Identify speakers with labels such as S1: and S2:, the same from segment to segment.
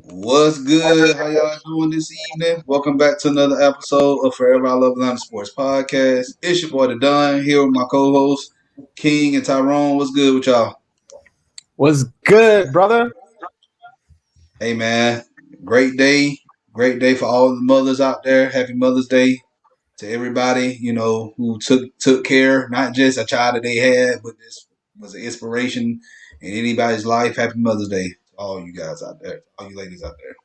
S1: What's good? How y'all doing this evening? Welcome back to another episode of Forever I Love Atlanta Sports Podcast. It's your boy The Don here with my co-hosts King and Tyrone. What's good with y'all?
S2: What's good, brother?
S1: Hey man, great day. Great day for all the mothers out there. Happy Mother's Day to everybody, who took care, not just a child that they had, but this was an inspiration in anybody's life. Happy Mother's Day to all you guys out there, all you ladies out there.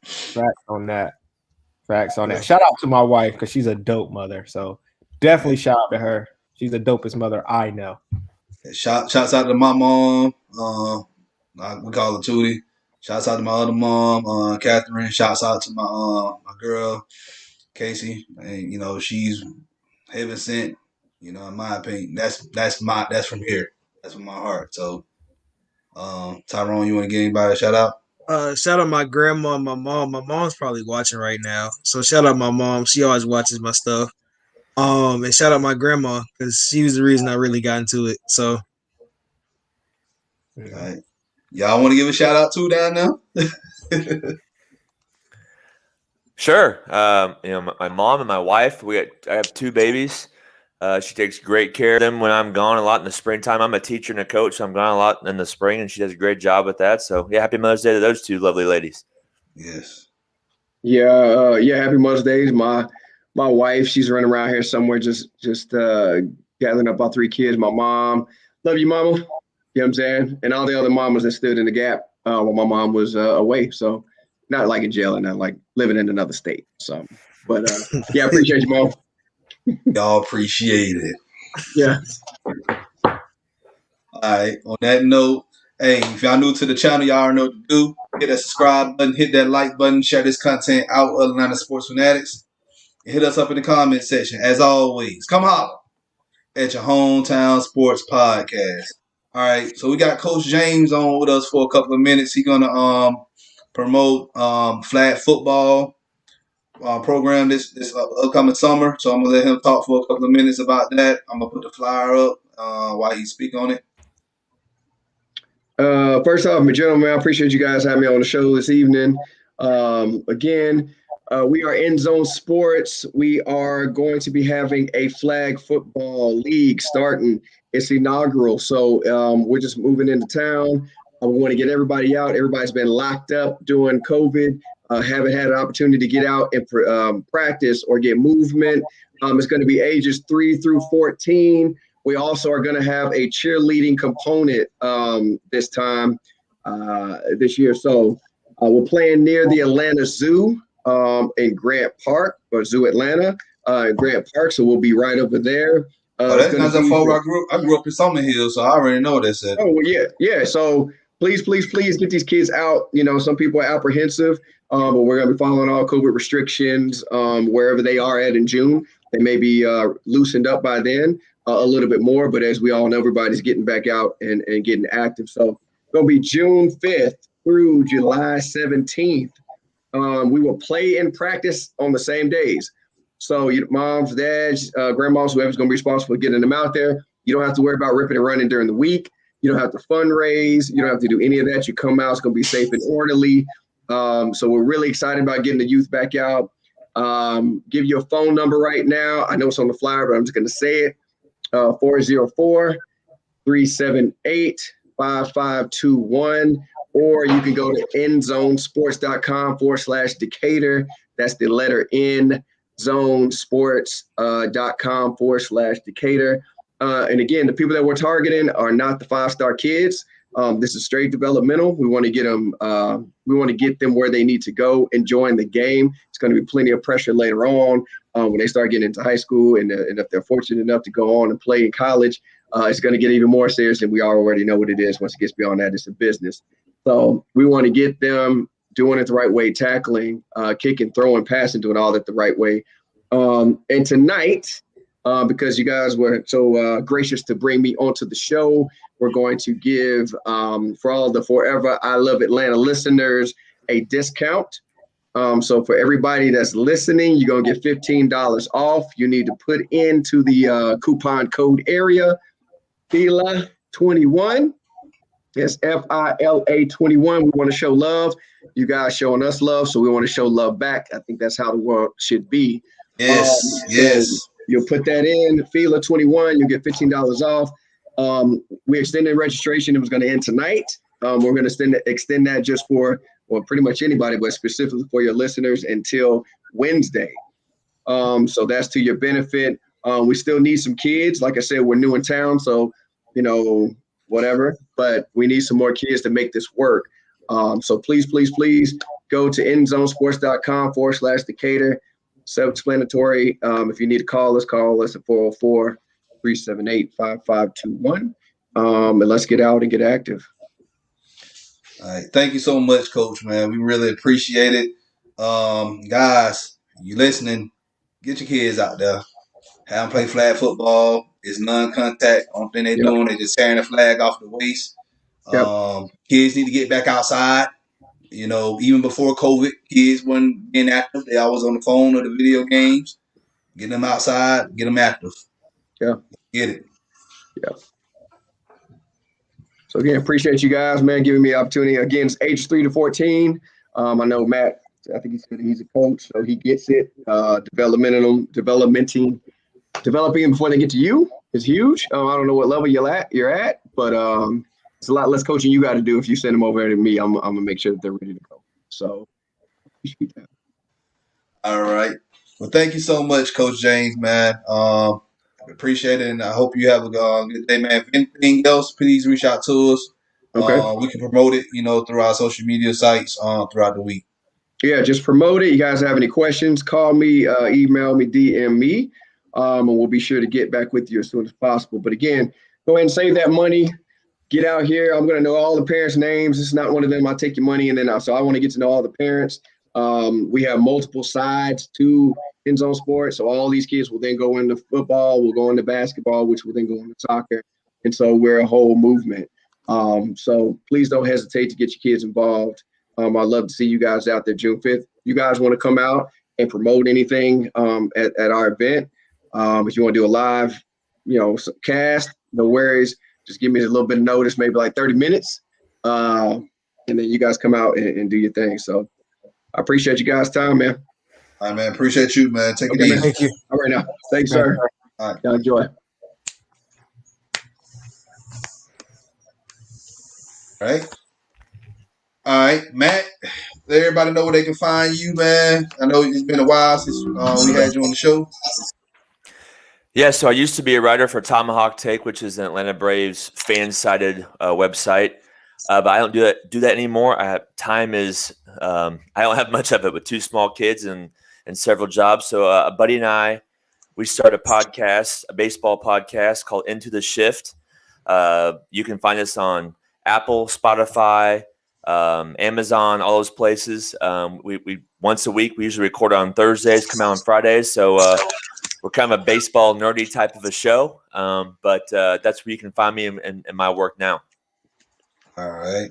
S2: Facts on that. Facts on that. Shout out to my wife because she's a dope mother. So definitely shout out to her. She's the dopest mother I know.
S1: Shouts out to my mom. We call her Tootie. Shouts out to my other mom, Catherine. Shouts out to my girl, Casey. And she's heaven sent. In my opinion, that's from here. That's from my heart. So, Tyrone, you want to give anybody a shout out?
S3: Shout out my grandma and my mom. My mom's probably watching right now. So shout out my mom. She always watches my stuff. And shout out my grandma because she was the reason I really got into it. So
S1: All right. Y'all want to give a shout out to down now?
S4: Sure. My mom and my wife. I have two babies. She takes great care of them when I'm gone a lot in the springtime. I'm a teacher and a coach, so I'm gone a lot in the spring, and she does a great job with that. So, yeah, happy Mother's Day to those two lovely ladies.
S1: Yes.
S5: Happy Mother's Day. My wife, she's running around here somewhere just gathering up about 3 kids. My mom, love you, mama. You know what I'm saying? And all the other mamas that stood in the gap while my mom was away. So not like in jail and not like living in another state. So, but I appreciate you, mom.
S1: Y'all appreciate it.
S5: Yeah.
S1: All right. On that note, hey, if y'all new to the channel, y'all already know what to do. Hit that subscribe button, hit that like button, share this content out with Atlanta sports fanatics, and hit us up in the comment section. As always, come holler at your hometown sports podcast. All right. So we got Coach James on with us for a couple of minutes. He's gonna promote flag football program this upcoming summer. So I'm gonna let him talk for a couple of minutes about that. I'm gonna put the flyer up while he speak on it.
S5: First off, gentlemen, I appreciate you guys having me on the show this evening. Again, we are in Zone Sports. We are going to be having a flag football league starting. It's inaugural, so we're just moving into town. We want to get everybody out. Everybody's been locked up during COVID. Haven't had an opportunity to get out and practice or get movement. It's going to be ages 3 through 14. We also are going to have a cheerleading component this year. So we're playing near the Atlanta Zoo in Grant Park, or Zoo Atlanta, Grant Park. So we'll be right over there.
S1: That's not that far where I grew up. I grew up in Summer Hill, so I already know what that said.
S5: Oh, well, yeah. So please get these kids out. Some people are apprehensive, but we're going to be following all COVID restrictions wherever they are at in June. They may be loosened up by then a little bit more, but as we all know, everybody's getting back out and getting active. So it's going to be June 5th through July 17th. We will play and practice on the same days. So moms, dads, grandmas, whoever's going to be responsible for getting them out there, you don't have to worry about ripping and running during the week. You don't have to fundraise. You don't have to do any of that. You come out, it's going to be safe and orderly. So we're really excited about getting the youth back out. Give you a phone number right now. I know it's on the flyer, but I'm just going to say it. 404-378-5521, or you can go to endzonesports.com/Decatur. That's the letter N, zonesports.com/Decatur. And again, the people that we're targeting are not the 5-star kids. This is straight developmental. We want to get them. We want to get them where they need to go, enjoying the game. It's going to be plenty of pressure later on when they start getting into high school, and if they're fortunate enough to go on and play in college, it's going to get even more serious. And we already know what it is. Once it gets beyond that, it's a business. So we want to get them doing it the right way, tackling, kicking, throwing, passing, doing all that the right way. And tonight, because you guys were so gracious to bring me onto the show, we're going to give, for all the Forever I Love Atlanta listeners, a discount. So for everybody that's listening, you're going to get $15 off. You need to put into the coupon code area, FILA21. It's FILA 21. We want to show love. You guys showing us love, so we want to show love back. I think that's how the world should be.
S1: Yes,
S5: So
S1: yes.
S5: you'll put that in FILA 21. You'll get $15 off. We extended registration. It was going to end tonight. We're going to extend that just for, well, pretty much anybody, but specifically for your listeners until Wednesday. So that's to your benefit. We still need some kids. Like I said, we're new in town, so, whatever. But we need some more kids to make this work. So please, please, please go to endzonesports.com/Decatur. Self-explanatory. If you need to call us at 404-378-5521. And let's get out and get active.
S1: All right. Thank you so much, Coach, man. We really appreciate it. Guys, you listening, get your kids out there. Have them play flag football. It's non-contact. Only thing they're doing is just tearing the flag off the waist. Kids need to get back outside. Even before COVID, kids weren't being active. They always on the phone or the video games. Get them outside. Get them active.
S5: Yeah.
S1: Get it.
S5: Yeah. So again, appreciate you guys, man, giving me the opportunity. Again, it's age 3 to 14. I know Matt, I think he said he's a coach, so he gets it. Developing before they get to you is huge. I don't know what level you're at, but it's a lot less coaching you got to do if you send them over to me. I'm gonna make sure that they're ready to go. So appreciate that.
S1: All right. Well, thank you so much, Coach James, man. Appreciate it, and I hope you have a good day, man. If anything else, please reach out to us.
S5: Okay.
S1: We can promote it, through our social media sites throughout the week.
S5: Yeah, just promote it. You guys have any questions, call me, email me, DM me, and we'll be sure to get back with you as soon as possible. But again, go ahead and save that money. Get out here. I'm going to know all the parents' names. It's not one of them. I'll take your money, and then so I want to get to know all the parents. We have multiple sides to End Zone Sports, so all these kids will then go into football, will go into basketball, which will then go into soccer, and so we're a whole movement. So please don't hesitate to get your kids involved. I'd love to see you guys out there June 5th. You guys want to come out and promote anything at our event. If you want to do a live, cast, no worries. Just give me a little bit of notice, maybe like 30 minutes. And then you guys come out and do your thing. So I appreciate you guys' time, man.
S1: All right, man. Appreciate you, man. Take it easy.
S3: Man. Thank you.
S5: All right now. Thanks, sir.
S1: All right.
S5: Y'all enjoy.
S1: All right, Matt. Let everybody know where they can find you, man. I know it's been a while since we had you on the show.
S4: Yeah, so I used to be a writer for Tomahawk Take, which is an Atlanta Braves fan-sided website, but I don't do that anymore. Time is I don't have much of it with 2 small kids and several jobs. So a buddy and I, we started a baseball podcast called Into the Shift. You can find us on Apple, Spotify, Amazon, all those places. We once a week, we usually record on Thursdays, come out on Fridays. So we're kind of a baseball nerdy type of a show, but that's where you can find me in my work now.
S1: All right.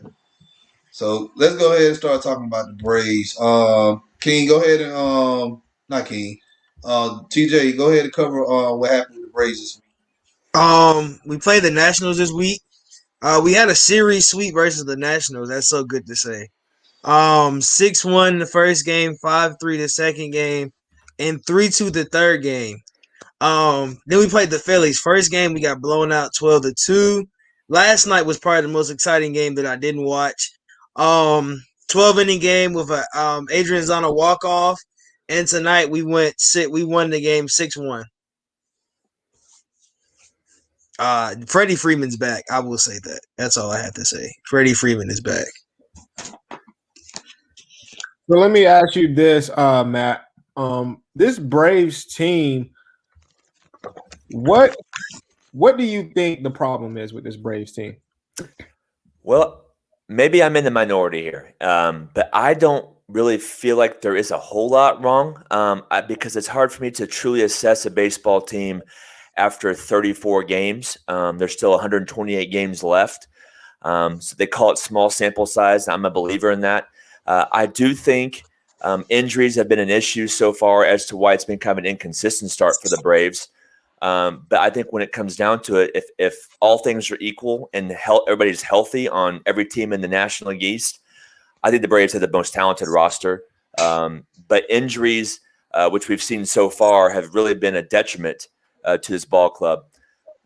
S1: So let's go ahead and start talking about the Braves. King, go ahead and not King. TJ, go ahead and cover what happened with the Braves this week.
S3: We played the Nationals this week. We had a series sweep versus the Nationals. That's so good to say. 6-1 the first game, 5-3 the second game, and 3-2 the third game. Then we played the Phillies. First game we got blown out 12-2. Last night was probably the most exciting game that I didn't watch. 12-inning game with a Adrian Zana walk-off, and tonight we won the game 6-1. Freddie Freeman's back. I will say that. That's all I have to say. Freddie Freeman is back.
S2: So let me ask you this, Matt. This Braves team, what do you think the problem is with this Braves team?
S4: Well, maybe I'm in the minority here, but I don't really feel like there is a whole lot wrong because it's hard for me to truly assess a baseball team after 34 games. There's still 128 games left. So they call it small sample size. I'm a believer in that. I do think injuries have been an issue so far as to why it's been kind of an inconsistent start for the Braves. But I think when it comes down to it, if all things are equal and everybody's healthy on every team in the National League East, I think the Braves have the most talented roster. But injuries, which we've seen so far, have really been a detriment to this ball club.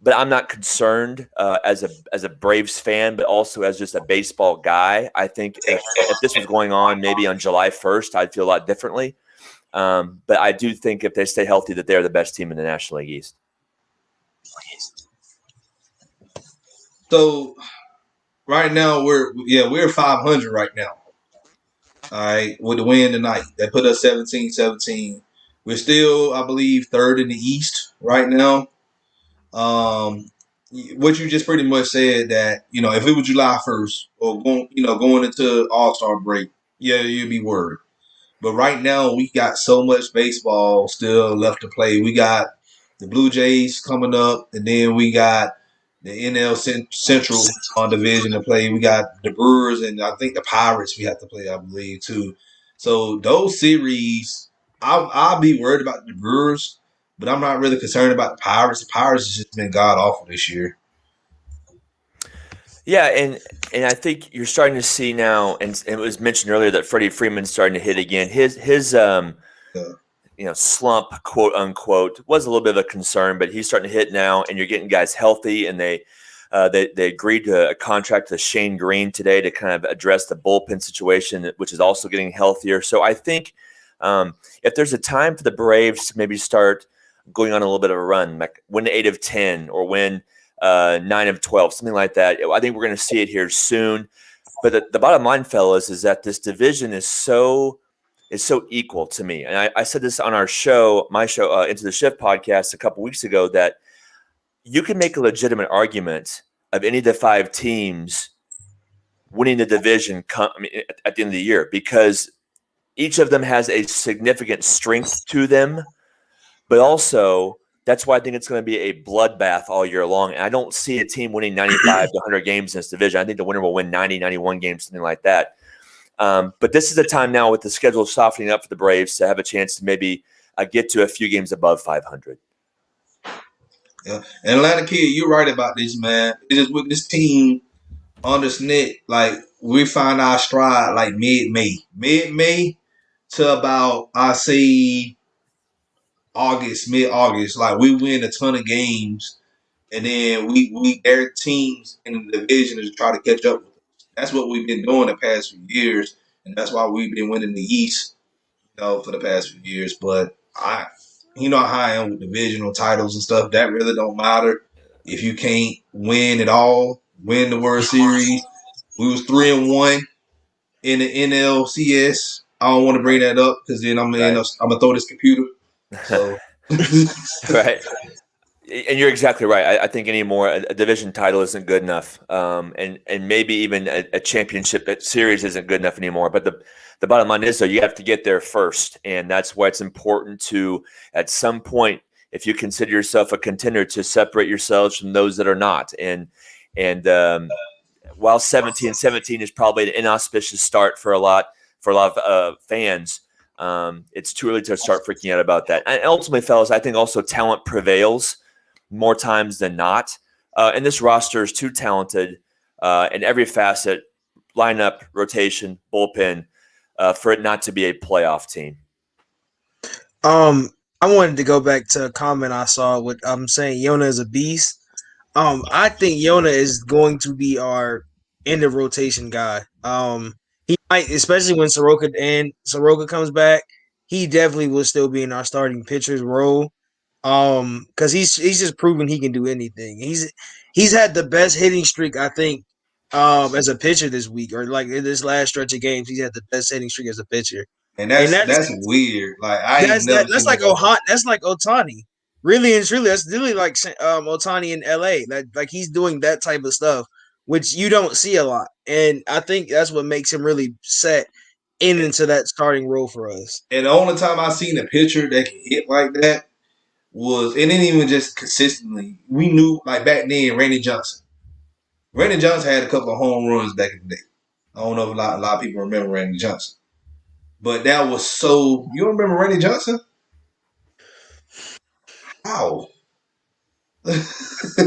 S4: But I'm not concerned as a Braves fan, but also as just a baseball guy. I think if this was going on maybe on July 1st, I'd feel a lot differently. But I do think if they stay healthy, that they're the best team in the National League East.
S1: So right now we're 500 right now. All right, with the win tonight, that put us 17-17. We're still, I believe, third in the East right now. What you just pretty much said that if it was July 1st or going into All-Star break, yeah, you'd be worried. But right now, we got so much baseball still left to play. We got the Blue Jays coming up, and then we got the NL Central division to play. We got the Brewers, and I think the Pirates we have to play, I believe, too. So those series, I'll be worried about the Brewers, but I'm not really concerned about the Pirates. The Pirates has just been god awful this year.
S4: Yeah, and I think you're starting to see now, and it was mentioned earlier that Freddie Freeman's starting to hit again. His slump, quote unquote, was a little bit of a concern, but he's starting to hit now, and you're getting guys healthy, and they agreed to a contract with Shane Green today to kind of address the bullpen situation, which is also getting healthier. So I think if there's a time for the Braves to maybe start going on a little bit of a run, like win 8 of 10 or win 9 of 12, something like that, I think we're going to see it here soon. But the bottom line, fellas, is that this division is so equal to me. And I said this on our show, my show, Into the Shift podcast a couple weeks ago, that you can make a legitimate argument of any of the 5 teams winning the division at the end of the year, because each of them has a significant strength to them, but also that's why I think it's going to be a bloodbath all year long. And I don't see a team winning 95 to 100 games in this division. I think the winner will win 90, 91 games, something like that. But this is the time now with the schedule softening up for the Braves to have a chance to maybe get to a few games above 500.
S1: Yeah, and Atlanta Kid, you're right about this, man. It's just with this team on this net, like we find our stride like mid-May to about I say mid-August. Like we win a ton of games, and then we their teams in the division to try to catch up with us. That's what we've been doing the past few years, and that's why we've been winning the East, for the past few years. But how I am with divisional titles and stuff. That really don't matter if you can't win at all. Win the World Series. We was 3-1 in the NLCS. I don't want to bring that up because then I'm gonna throw this computer. So
S4: Right. And you're exactly right. I think anymore a division title isn't good enough, and maybe even a championship series isn't good enough anymore. But the bottom line is, though, you have to get there first, and that's why it's important to, at some point, if you consider yourself a contender, to separate yourselves from those that are not. And while 17-17 is probably an inauspicious start for a lot of fans, it's too early to start freaking out about that. And ultimately, fellas, I think also talent prevails more times than not. And this roster is too talented in every facet, lineup, rotation, bullpen, for it not to be a playoff team.
S3: I wanted to go back to a comment I saw with saying Yona is a beast. I think Yona is going to be our end of rotation guy. He might, especially when Soroka comes back, he definitely will still be in our starting pitcher's role. Because he's just proven he can do anything. He's had the best hitting streak, I think, as a pitcher this week, or like in this last stretch of games, he's had the best hitting streak as a pitcher.
S1: And that's weird. Like I ain't never
S3: that's
S1: seen
S3: like
S1: that.
S3: That's like Otani. Really and truly, that's really like Otani in LA. Like he's doing that type of stuff, which you don't see a lot. And I think that's what makes him really set into that starting role for us.
S1: And the only time I seen a pitcher that can hit like that was, and then even just consistently, we knew like back then, Randy Johnson. Randy Johnson had a couple of home runs back in the day. I don't know if a lot of people remember Randy Johnson. But that was so. You don't remember Randy Johnson? How?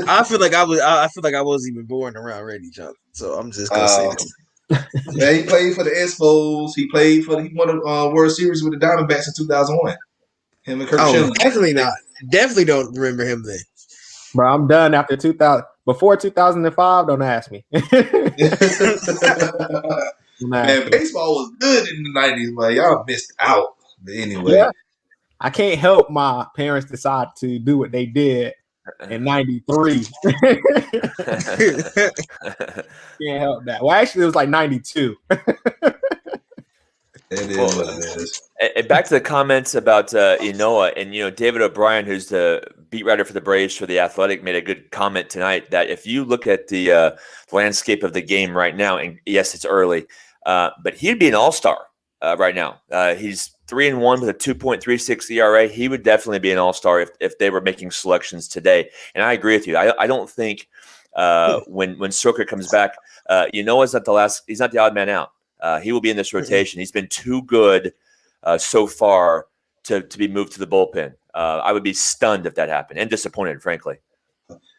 S3: I feel like I feel like I wasn't even born around Randy Johnson, so I'm just gonna say that.
S1: Yeah, he played for the Expos. He won a World Series with the Diamondbacks in 2001. Him and Kirk
S3: Oh,
S1: Schindler.
S3: definitely not. Definitely don't remember him then.
S2: Bro, I'm done after 2000. Before 2005, don't ask me.
S1: Man, baseball was good in the 90s, but y'all missed out. But anyway.
S2: Yeah. I can't help my parents decide to do what they did in 93. Can't help that. Well, actually, it was like 92.
S1: It is what it is.
S4: And back to the comments about Inoa and David O'Brien, who's the beat writer for the Braves for The Athletic, made a good comment tonight that if you look at the landscape of the game right now, and yes, it's early, but he'd be an all-star right now. He's 3-1 with a 2.36 ERA. He would definitely be an all-star if they were making selections today. And I agree with you. I don't think when Soroka comes back, Inoa's not the last. He's not the odd man out. He will be in this rotation. He's been too good so far to be moved to the bullpen. I would be stunned if that happened and disappointed, frankly.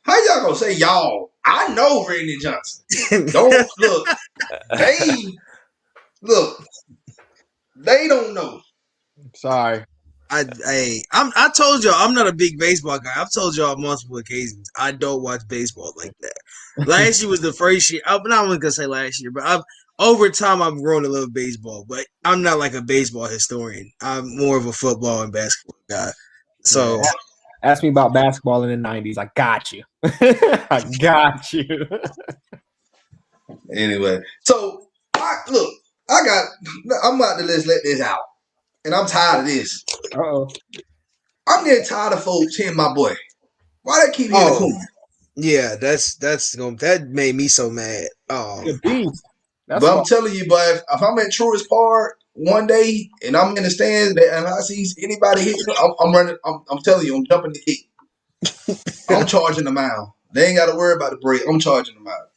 S1: How y'all gonna say y'all? I know Randy Johnson. Don't look. They don't know.
S2: Sorry.
S3: I told y'all I'm not a big baseball guy. I've told y'all on multiple occasions I don't watch baseball like that. Last year was the first year. I'm not gonna say last year, but over time I've grown to love baseball. But I'm not like a baseball historian. I'm more of a football and basketball guy. So
S2: ask me about basketball in the 90s. I got you. I got you.
S1: Anyway, so I'm about to let this out. And I'm tired of this.
S2: Uh-oh.
S1: I'm getting tired of folks hitting my boy. Why they keep hitting Acuna?
S3: Yeah, that made me so mad.
S1: But I'm telling you, boy, if I'm at Truist Park one day and I'm in the stands and I see anybody hitting, I'm running. I'm telling you, I'm jumping the kick. I'm charging them out. They ain't got to worry about the break. I'm charging them out.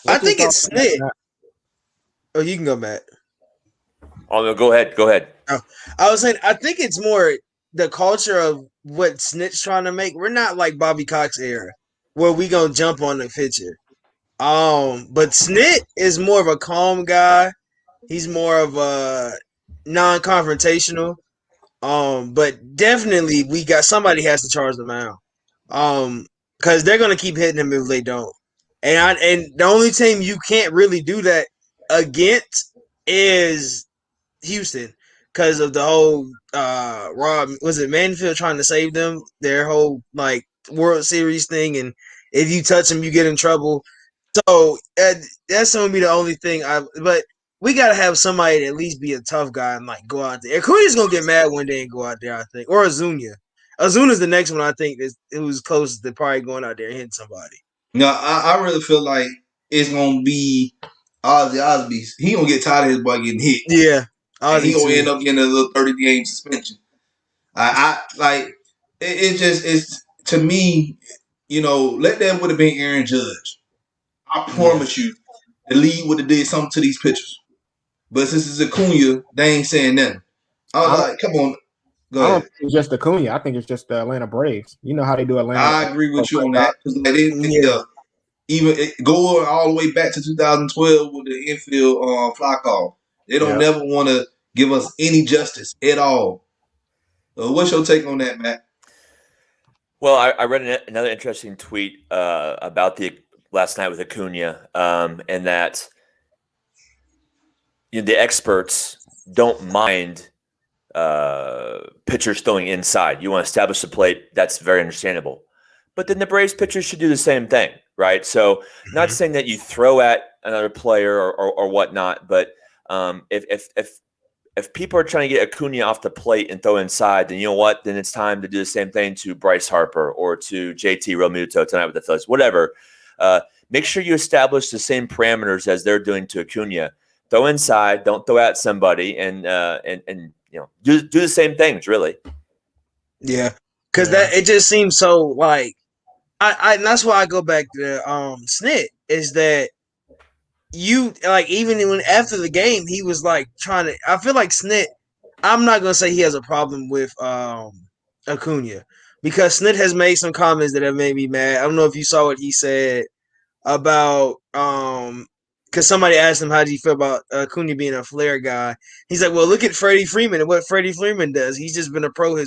S3: I think it's Snit. Oh, you can go, Matt.
S4: Oh no, go ahead.
S3: Oh, I was saying, I think it's more the culture of what Snit's trying to make. We're not like Bobby Cox era, where we gonna jump on the pitcher. But Snit is more of a calm guy. He's more of a non-confrontational. But definitely somebody has to charge them out. Because they're gonna keep hitting him if they don't. And the only team you can't really do that against is Houston, because of the whole Rob, was it Manfield trying to save them, their whole like World Series thing, and if you touch them you get in trouble. So that's gonna be the only thing. But we gotta have somebody to at least be a tough guy and like go out there. Acuna's gonna get mad one day and go out there, I think, or Azuña. Azuna's the next one I think it was closest to probably going out there and hitting somebody.
S1: No, I really feel like it's gonna be Ozzy Osbourne. He gonna get tired of his boy getting hit.
S3: Yeah.
S1: And he gonna end up getting a little 30-game suspension. I like it's to me, let that would have been Aaron Judge. I promise you, the league would have did something to these pitchers. But since it's Acuna, they ain't saying nothing. I was like, come on, go ahead.
S2: I don't think it's just Acuna. I think it's just the Atlanta Braves. You know how they do Atlanta.
S1: I agree with you on that because even going all the way back to 2012 with the infield fly call, they don't never want to give us any justice at all. What's your take on that, Matt?
S4: Well, I read another interesting tweet about the last night with Acuna, and that the experts don't mind pitchers throwing inside. You want to establish the plate, that's very understandable. But then the Braves pitchers should do the same thing, right? So not saying that you throw at another player or whatnot, but if people are trying to get Acuna off the plate and throw inside, then you know what? Then it's time to do the same thing to Bryce Harper or to JT Realmuto tonight with the Phillies, whatever. Make sure you establish the same parameters as they're doing to Acuna. Throw inside, don't throw at somebody, and do the same things, really.
S3: Yeah, because it just seems so like and that's why I go back to Snit, is that you like, even when after the game he was like trying to, I feel like Snit, I'm not gonna say he has a problem with Acuna, because Snit has made some comments that have made me mad. I don't know if you saw what he said about because somebody asked him how do you feel about Acuna being a flair guy. He's like, well, look at Freddie Freeman and what Freddie Freeman does. He's just been a pro.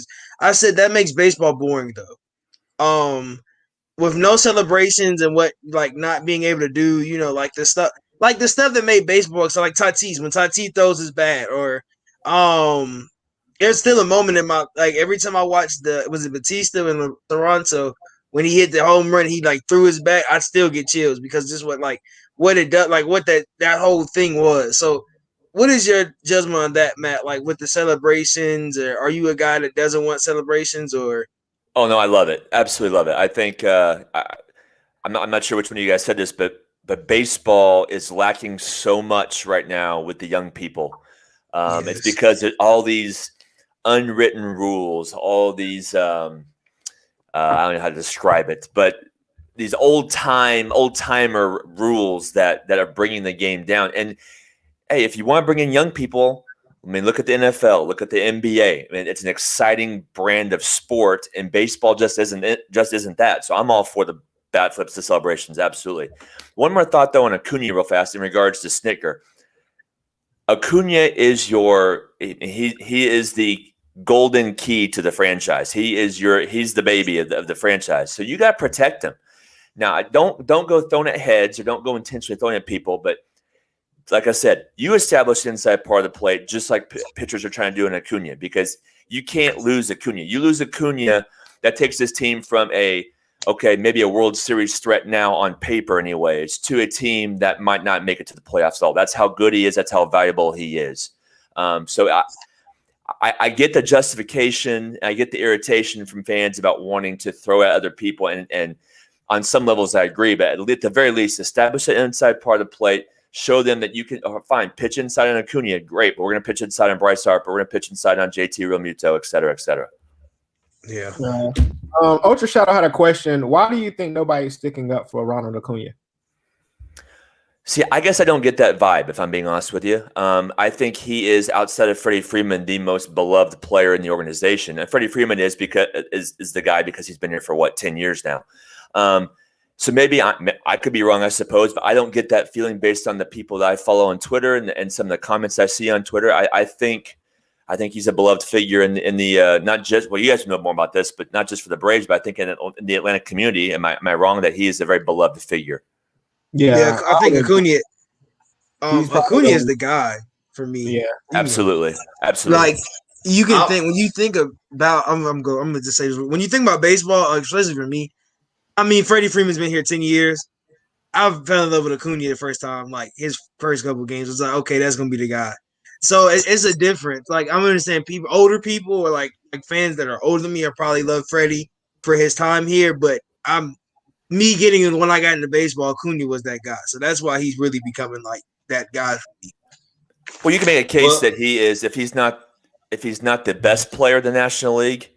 S3: I said that makes baseball boring though. With no celebrations and what like not being able to do, like the stuff that made baseball. So like Tatis, when Tatis throws his bat, or there's still a moment in my like every time I watch was it Batista in Toronto when he hit the home run, he like threw his bat. I still get chills because just what it does, like what that whole thing was. So, what is your judgment on that, Matt? Like with the celebrations, or are you a guy that doesn't want celebrations, or?
S4: Oh no, I love it. Absolutely love it. I think I'm not sure which one of you guys said this, but baseball is lacking so much right now with the young people. It's because all these unwritten rules, all these I don't know how to describe it, but these old timer rules that are bringing the game down. And hey, if you want to bring in young people, I mean, look at the NFL, look at the NBA. I mean, it's an exciting brand of sport, and baseball just isn't that. So I'm all for the bat flips, the celebrations, absolutely. One more thought though on Acuna, real fast, in regards to Snitker. Acuna is he is the golden key to the franchise. He's the baby of the franchise. So you got to protect him. Now, don't go throwing at heads or don't go intentionally throwing at people, but like I said, you establish the inside part of the plate just like pitchers are trying to do in Acuna, because you can't lose Acuna. You lose Acuna, that takes this team from maybe a World Series threat now on paper anyways, to a team that might not make it to the playoffs at all. That's how good he is. That's how valuable he is. So I get the justification. I get the irritation from fans about wanting to throw at other people. And on some levels, I agree. But at the very least, establish the inside part of the plate. Show them that you can, fine, pitch inside on Acuna, great, but we're going to pitch inside on Bryce Harper, we're going to pitch inside on JT Realmuto, et cetera, et cetera.
S3: Yeah.
S2: Ultra Shadow had a question. Why do you think nobody's sticking up for Ronald Acuna?
S4: See, I guess I don't get that vibe, if I'm being honest with you. I think he is, outside of Freddie Freeman, the most beloved player in the organization. And Freddie Freeman is the guy because he's been here for, 10 years now. So maybe I could be wrong, I suppose, but I don't get that feeling based on the people that I follow on Twitter and some of the comments I see on Twitter. I think he's a beloved figure in the not just, well, you guys know more about this, but not just for the Braves, but I think in the Atlanta community. Am I wrong that he is a very beloved figure?
S3: Yeah, I think Acuna is the guy for me.
S2: Yeah,
S4: absolutely.
S3: Like you can think when you think about, I'm gonna just say this, when you think about baseball, especially for me. I mean, Freddie Freeman's been here 10 years. I fell in love with Acuna the first time. Like his first couple of games was like, okay, that's gonna be the guy. So it's a difference. Like I'm understanding older people or like fans that are older than me, I probably love Freddie for his time here. But me getting in when I got into baseball, Acuna was that guy. So that's why he's really becoming like that guy for me.
S4: Well, you can make a case that he is, if he's not the best player in the National League.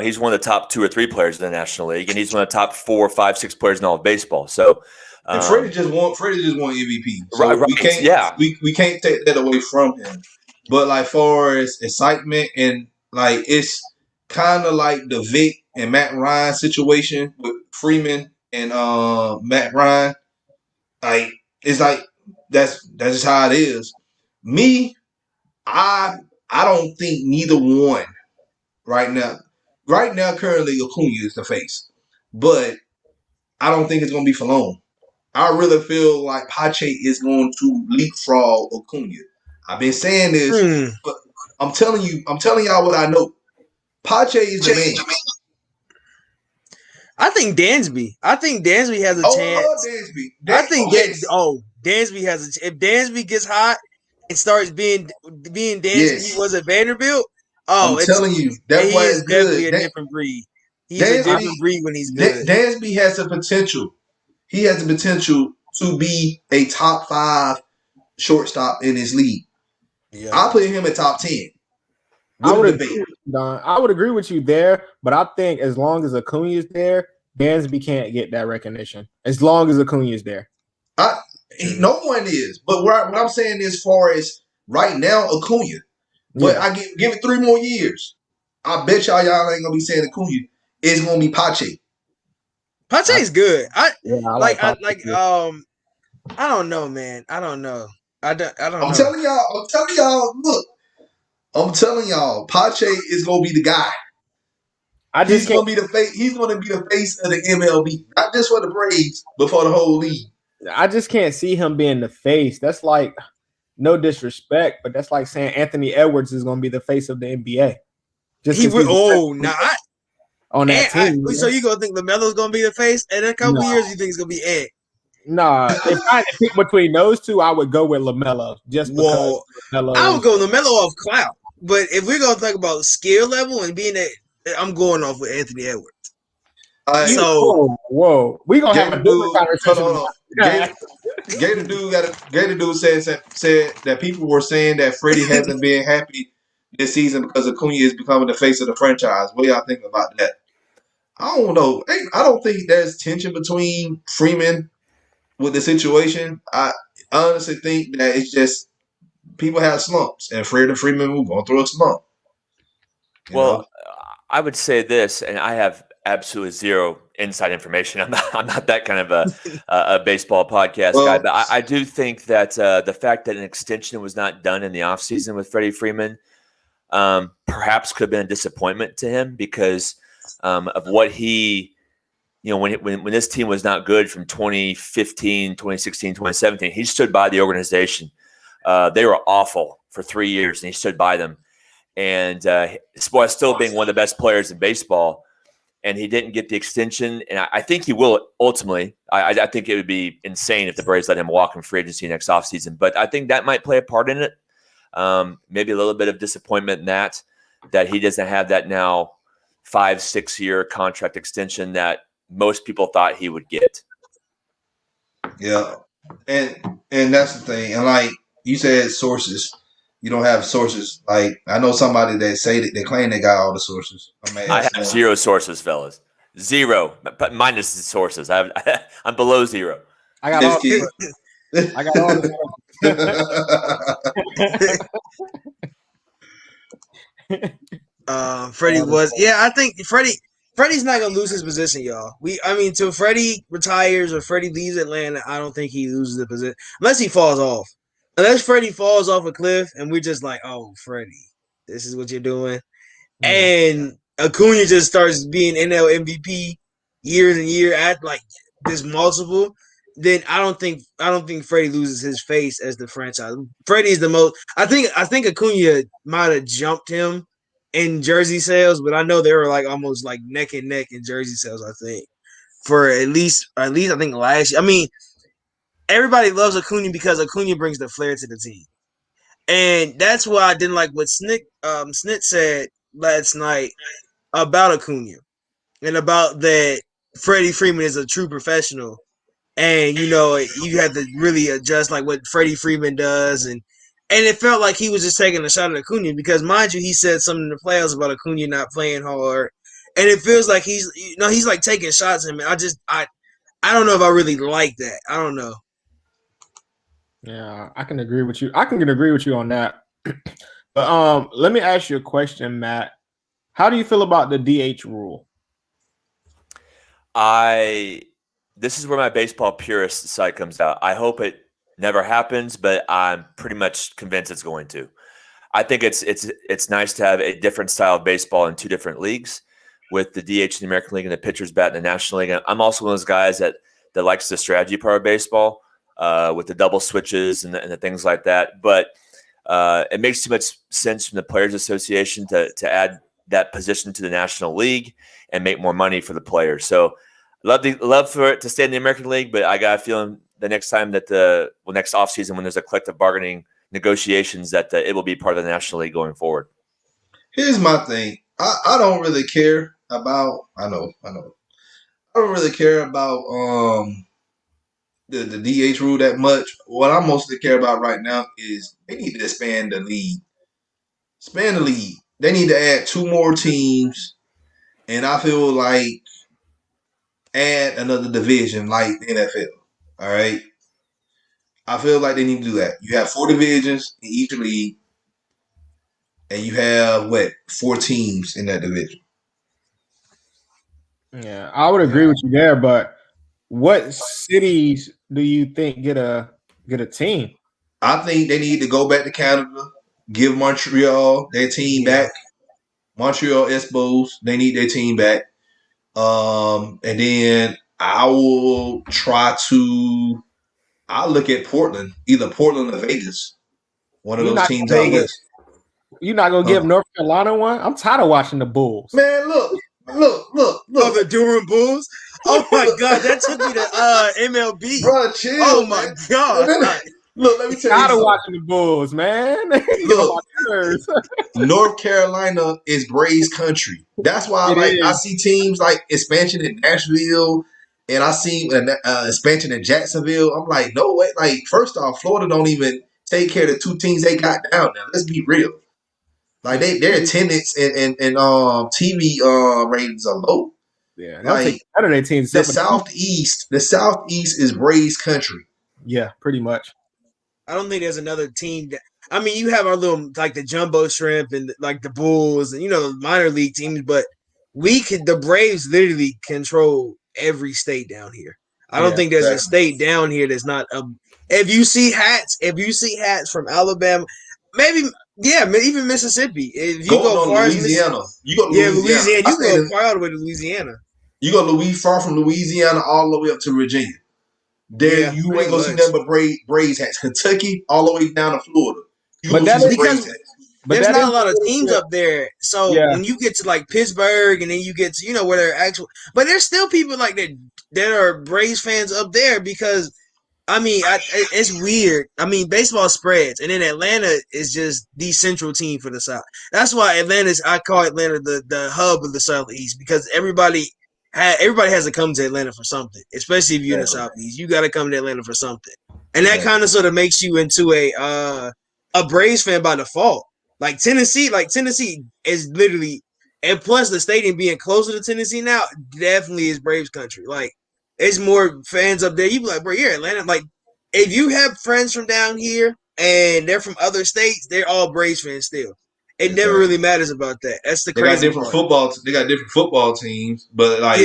S4: He's one of the top 2 or 3 players in the National League, and he's one of the top 4, 5, 6 players in all of baseball. So,
S1: and Freddie just won MVP. So
S4: right,
S1: we can't take that away from him. But like far as excitement and like it's kind of like the Vic and Matt Ryan situation with Freeman and Matt Ryan. Like it's like that's just how it is. Me, I don't think neither one right now. Right now, currently, Acuna is the face. But I don't think it's going to be for long. I really feel like Pache is going to leapfrog Acuna. I've been saying this, but I'm telling y'all what I know. Pache is the man.
S3: I think Dansby has a chance. Dansby has a. If Dansby gets hot and starts being Dansby he was at Vanderbilt.
S1: I'm telling you, that boy is
S3: definitely a different breed. He's a different breed when he's good.
S1: Dansby has the potential. He has the potential to be a top 5 shortstop in his league. Yeah. I put him at top 10.
S2: I would agree with you there, but I think as long as Acuna is there, Dansby can't get that recognition. As long as Acuna is there.
S1: No one is. But what I'm saying is, as far as right now, Acuna. But I give it 3 more years. I bet y'all ain't gonna be saying Acuna. it's gonna be Pache.
S3: Pache's good. I
S2: like
S3: I
S2: Pache
S3: like
S2: too.
S3: I don't know, man. I don't know. I don't
S1: I'm
S3: know.
S1: telling y'all, look, I'm telling y'all, Pache is gonna be the guy.
S2: I just
S1: He's
S2: can't.
S1: gonna be the face. He's gonna be the face of the MLB, not just for the Braves, but for the whole league.
S2: I just can't see him being the face. That's like no disrespect, but that's like saying Anthony Edwards is going to be the face of the NBA. Just
S3: He
S2: because he's on that team.
S3: so you gonna think LaMelo's gonna be the face? And in a couple
S2: No.
S3: of years, you think it's gonna be Ant?
S2: Nah, if I had to pick between those two, I would go with LaMelo just because
S3: I would
S2: LaMelo.
S3: go LaMelo off clout. But if we're gonna talk about skill level and being that, I'm going off with Anthony Edwards.
S2: Whoa. We're going to have a
S1: Gator
S2: different
S1: dude,
S2: conversation.
S1: hold on. Gator dude said that people were saying that Freddie hasn't been happy this season because Acuna is becoming the face of the franchise. What do y'all think about that? I don't know. I don't think there's tension between Freeman with the situation. I honestly think that it's just people have slumps, and Freeman will go through a slump.
S4: Well, I would say this, and I have absolutely zero inside information. I'm not that kind of a baseball podcast guy, but I do think that the fact that an extension was not done in the offseason with Freddie Freeman perhaps could have been a disappointment to him because of what he, when this team was not good from 2015, 2016, 2017, he stood by the organization. They were awful for 3 years, and he stood by them. And while still being one of the best players in baseball, and he didn't get the extension, and I think he will ultimately. I think it would be insane if the Braves let him walk in free agency next offseason. But I think that might play a part in it. Maybe a little bit of disappointment in that he doesn't have that now 5-6 year contract extension that most people thought he would get.
S1: Yeah, and that's the thing. And like you said, sources. You don't have sources. Like I know somebody that say that they claim they got all the sources.
S4: I have zero sources, fellas. Zero, but minus the sources. I'm below zero.
S2: I got all. I got all
S3: the Freddie was. Yeah, I think Freddie's not gonna lose his position, y'all. Till Freddie retires or Freddie leaves Atlanta, I don't think he loses the position unless he falls off. Unless Freddie falls off a cliff and we're just like, oh, Freddie, this is what you're doing. And Acuna just starts being NL MVP years and year at like this multiple, then I don't think Freddie loses his face as the franchise. Freddie's the most. I think Acuna might have jumped him in jersey sales, but I know they were like almost like neck and neck in jersey sales. I think for at least I think last year. Everybody loves Acuna because Acuna brings the flair to the team. And that's why I didn't like what Snit said last night about Acuna and about that Freddie Freeman is a true professional. And you have to really adjust like what Freddie Freeman does, and it felt like he was just taking a shot at Acuna because, mind you, he said something in the playoffs about Acuna not playing hard, and it feels like he's like taking shots at him. And I don't know if I really like that. I don't know.
S2: Yeah, I can agree with you. I can agree with you on that. But let me ask you a question, Matt. How do you feel about the DH rule?
S4: This is where my baseball purist side comes out. I hope it never happens, but I'm pretty much convinced it's going to. I think it's nice to have a different style of baseball in two different leagues, with the DH in the American League and the pitcher's bat in the National League. And I'm also one of those guys that likes the strategy part of baseball, with the double switches and the things like that. But it makes too much sense from the Players Association to add that position to the National League and make more money for the players. So love for it to stay in the American League, but I got a feeling the next time that next offseason when there's a collective bargaining negotiations that it will be part of the National League going forward.
S1: Here's my thing. I don't really care about. I know. I don't really care about the DH rule that much. What I mostly care about right now is they need to expand the league. Expand the league. They need to add 2 more teams, and I feel like add another division like the NFL. All right. I feel like they need to do that. You have 4 divisions in each league, and you have 4 teams in that division.
S2: Yeah, I would agree with you there, but what cities do you think get a team?
S1: I think they need to go back to Canada, give Montreal their team back. Montreal Expos, they need their team back. And then I'll look at Portland, either Portland or Vegas. One of
S2: You're
S1: those
S2: not
S1: teams out
S3: Vegas.
S1: west.
S2: You're not gonna give North Carolina one? I'm tired of watching the Bulls.
S1: Man, look.
S3: Oh, the Durham Bulls. Oh my God, that took me to MLB.
S1: Bro, chill.
S3: Oh my
S1: man.
S3: God.
S1: Look, let me tell you
S2: Tired of
S1: something.
S2: watching the Bulls, man.
S1: Look, North Carolina is Braves country. That's why I see teams like expansion in Nashville, and I see expansion in Jacksonville. I'm like, no way. Like, first off, Florida don't even take care of the two teams they got down there. Let's be real. Like their attendance and TV ratings are low.
S2: Yeah, they'll
S1: like
S2: take better their teams.
S1: the Southeast is Braves country.
S2: Yeah, pretty much.
S3: I don't think there's another team that. I mean, you have our little like the Jumbo Shrimp and like the Bulls and the minor league teams, but the Braves literally control every state down here. I don't think there's a state down here that's not if you see hats from Alabama, maybe even Mississippi. If you go far
S1: Louisiana,
S3: as Louisiana, you go far all the way to Louisiana.
S1: You go far from Louisiana all the way up to Virginia. There you ain't gonna see nothing but Braves hats. Kentucky all the way down to Florida.
S3: But there's not a lot of teams up there. So when you get to like Pittsburgh and then you get to where they're actual, but there's still people like that are Braves fans up there because I mean it's weird. I mean baseball spreads, and then Atlanta is just the central team for the South. That's why I call Atlanta the hub of the Southeast because everybody has to come to Atlanta for something, especially if you're in the Southeast. You got to come to Atlanta for something, and that kind of sort of makes you into a Braves fan by default. Like Tennessee is literally, and plus the stadium being closer to Tennessee now, definitely is Braves country. Like it's more fans up there. You be like, bro, you're Atlanta. Like if you have friends from down here and they're from other states, they're all Braves fans still. It never really matters about that. That's the crazy
S1: They got different football teams, but like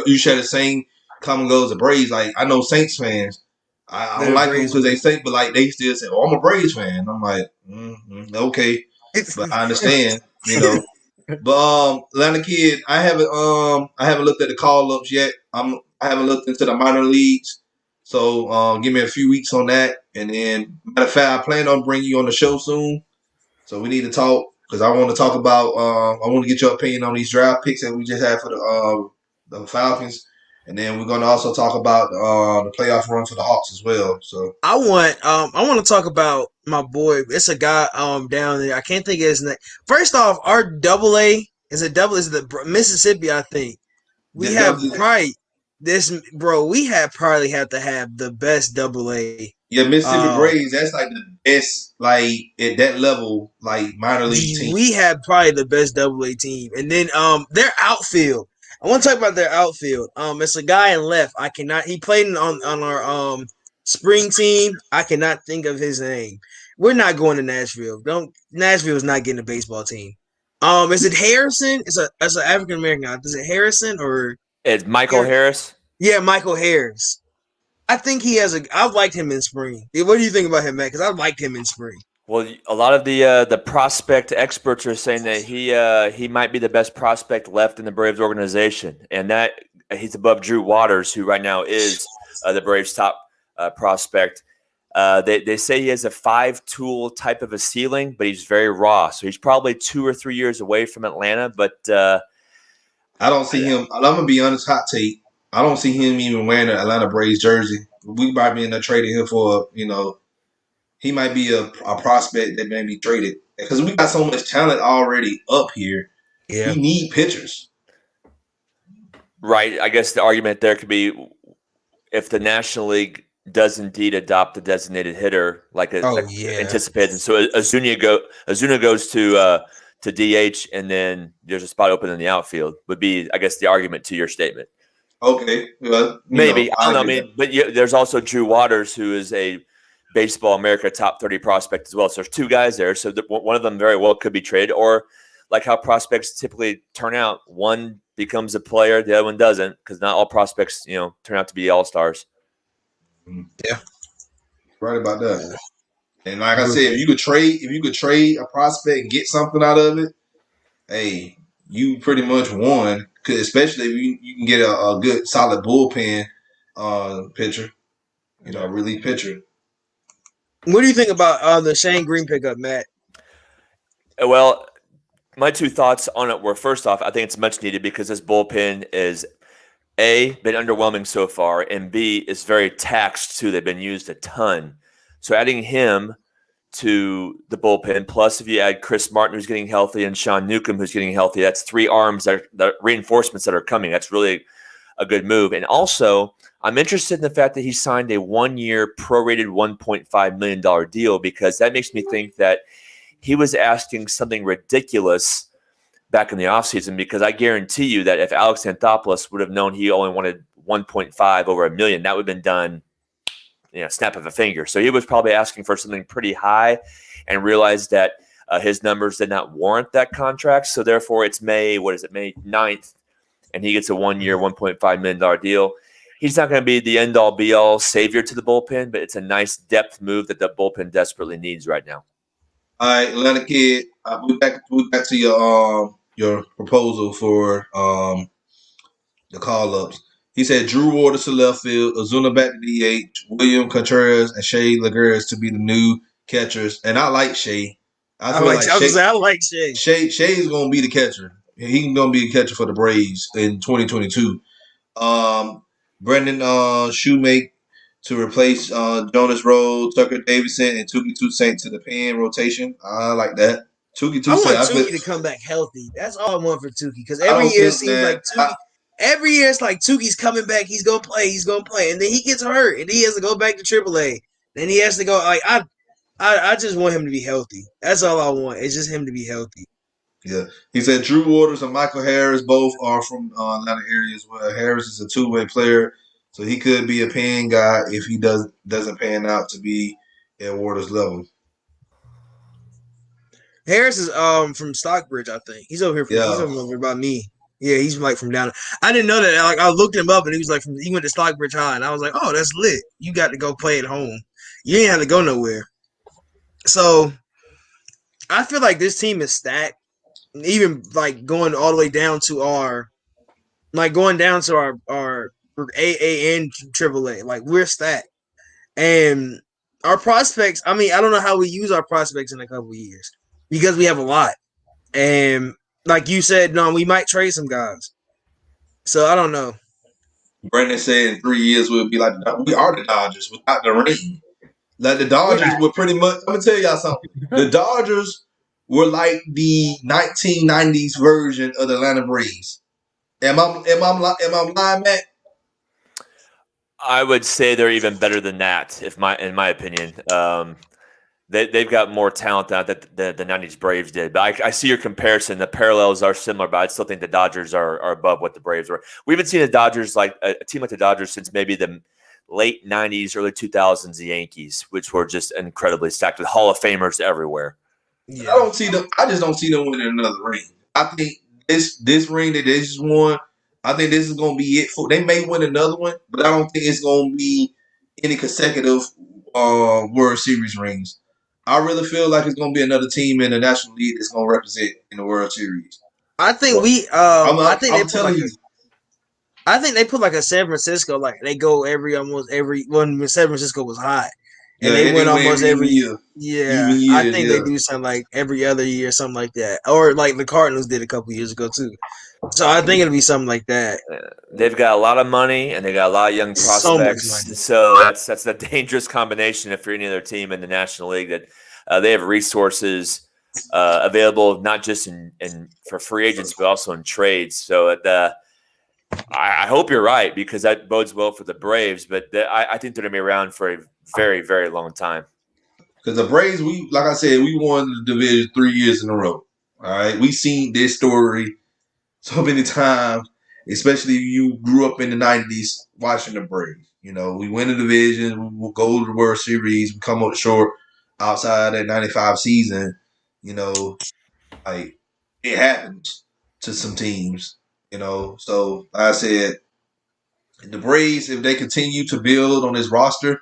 S1: you share the same common goals of Braves. Like I know Saints fans. I don't like them because they Saints, but like they still say, "Oh, I'm a Braves fan." I'm like, okay, but I understand, But Atlanta Kid, I haven't looked at the call ups yet. I haven't looked into the minor leagues, so give me a few weeks on that, and then matter of fact, I plan on bringing you on the show soon. So we need to talk because I want to talk about. I want to get your opinion on these draft picks that we just had for the Falcons, and then we're going to also talk about the playoff run for the Hawks as well. So
S3: I want to talk about my boy. It's a guy down there. I can't think of his name. First off, our AA is the Mississippi. I think we have probably probably have to have the best AA.
S1: Yeah, Mississippi Braves. That's like the best, like at that level, like minor league team.
S3: We have probably the best AA team, and then their outfield. I want to talk about their outfield. It's a guy in left. I cannot. He played on our spring team. I cannot think of his name. We're not going to Nashville. Nashville is not getting a baseball team. Is it Harrison? It's an African American guy. Is it Harrison or
S4: it's Michael Harris?
S3: Yeah, Michael Harris. I think I've liked him in spring. What do you think about him, Matt? Because I liked him in spring.
S4: Well, a lot of the prospect experts are saying that he might be the best prospect left in the Braves organization, and that he's above Drew Waters, who right now is the Braves' top prospect. They say he has a 5-tool type of a ceiling, but he's very raw. So he's probably 2 or 3 years away from Atlanta. But
S1: I don't see him. I'm gonna be honest, hot take. I don't see him even wearing an Atlanta Braves jersey. We might be in there trading him for, he might be a prospect that may be traded because we got so much talent already up here. Yeah. We need pitchers.
S4: Right. I guess the argument there could be if the National League does indeed adopt a designated hitter like anticipated. And so Azuna goes to DH, and then there's a spot open in the outfield would be, I guess, the argument to your statement.
S1: Okay. Well,
S4: maybe. I don't know. I mean, but there's also Drew Waters, who is a Baseball America top 30 prospect as well. So there's two guys there. So one of them very well could be traded. Or like how prospects typically turn out. One becomes a player, the other one doesn't, because not all prospects, turn out to be all-stars.
S1: Yeah, right about that. And like I said, if you could trade a prospect and get something out of it, hey, you pretty much won. Cause especially if you can get a good solid bullpen pitcher, a relief pitcher.
S3: What do you think about the Shane Green pickup, Matt?
S4: Well, my two thoughts on it were, first off, I think it's much needed because this bullpen is A, been underwhelming so far, and B, is very taxed too. They've been used a ton. So adding him to the bullpen, plus if you add Chris Martin, who's getting healthy, and Sean Newcomb, who's getting healthy, that's three arms that reinforcements that are coming. That's really a good move. And also, I'm interested in the fact that he signed a 1-year prorated $1.5 million deal, because that makes me think that he was asking something ridiculous back in the offseason, because I guarantee you that if Alex Anthopoulos would have known he only wanted 1.5 over $1 million, that would have been done, snap of a finger. So he was probably asking for something pretty high and realized that his numbers did not warrant that contract. So therefore it's May 9th, and he gets a 1-year, $1.5 million deal. He's not going to be the end-all, be-all savior to the bullpen, but it's a nice depth move that the bullpen desperately needs right now.
S1: All right, Atlanta Kid, we're back to your proposal for the call-ups. He said Drew Waters to left field, Ozuna back to DH, William Contreras and Shea Laguerres to be the new catchers. And I like Shea.
S3: I like Shea.
S1: Shea's going to be the catcher. He's going to be the catcher for the Braves in 2022. Brendan Shoemake to replace Jonas Rhodes, Tucker Davidson, and Touki Toussaint to the pen rotation. I like that. Touki Toussaint.
S3: I want Touki to come back healthy. That's all I want for Touki, because every year it seems like Touki. Every year it's like Tuki's coming back. He's gonna play, and then he gets hurt, and he has to go back to AAA. Then he has to go. Like I just want him to be healthy. That's all I want. It's just him to be healthy.
S1: Yeah, he said Drew Waters and Michael Harris both are from Atlanta area as well. Harris is a two-way player, so he could be a pan guy if he doesn't pan out to be at Waters' level.
S3: Harris is from Stockbridge, I think. He's over here. He's over here by me. Yeah, he's like from down. I didn't know that. Like I looked him up, and he was like he went to Stockbridge High, and I was like, oh, that's lit. You got to go play at home. You ain't have to go nowhere. So I feel like this team is stacked. Even like going all the way down to our AA and AAA. Like we're stacked, and our prospects. I mean, I don't know how we use our prospects in a couple of years because we have a lot, and like you said, no, we might trade some guys. So I don't know.
S1: Brandon said in 3 years we'll be like we are the Dodgers without the ring. Like the Dodgers were pretty much. I'm gonna tell y'all something. The Dodgers were like the 1990s version of the Atlanta Braves. Am I lying, Matt?
S4: I would say they're even better than that, in my opinion. They've got more talent than the 90s Braves did. But I see your comparison. The parallels are similar, but I still think the Dodgers are above what the Braves were. We haven't seen the Dodgers, like a team like the Dodgers, since maybe the late 90s, early 2000s, the Yankees, which were just incredibly stacked with Hall of Famers everywhere.
S1: Yeah. I just don't see them winning another ring. I think this ring that they just won, I think this is going to be it. They may win another one, but I don't think it's going to be any consecutive World Series rings. I really feel like it's going to be another team in the National League that's going to represent in the World Series.
S3: I think I think they put like a San Francisco, like they go almost every when San Francisco was hot. And they went almost every year. Yeah. I think they do something like every other year, something like that. Or like the Cardinals did a couple years ago too. So I think it'll be something like that.
S4: They've got a lot of money and they got a lot of young prospects. So that's a dangerous combination if you're any other team in the National League, that they have resources available not just in for free agents but also in trades. So I hope you're right, because that bodes well for the Braves. But I think they're going to be around for a very, very long time.
S1: Because the Braves, like I said, we won the division 3 years in a row. All right, we seen this story so many times, especially if you grew up in the 90s watching the Braves. You know, we win the division, we go to the World Series, we come up short outside that 95 season. You know, like it happens to some teams, you know. So like I said, the Braves, if they continue to build on this roster,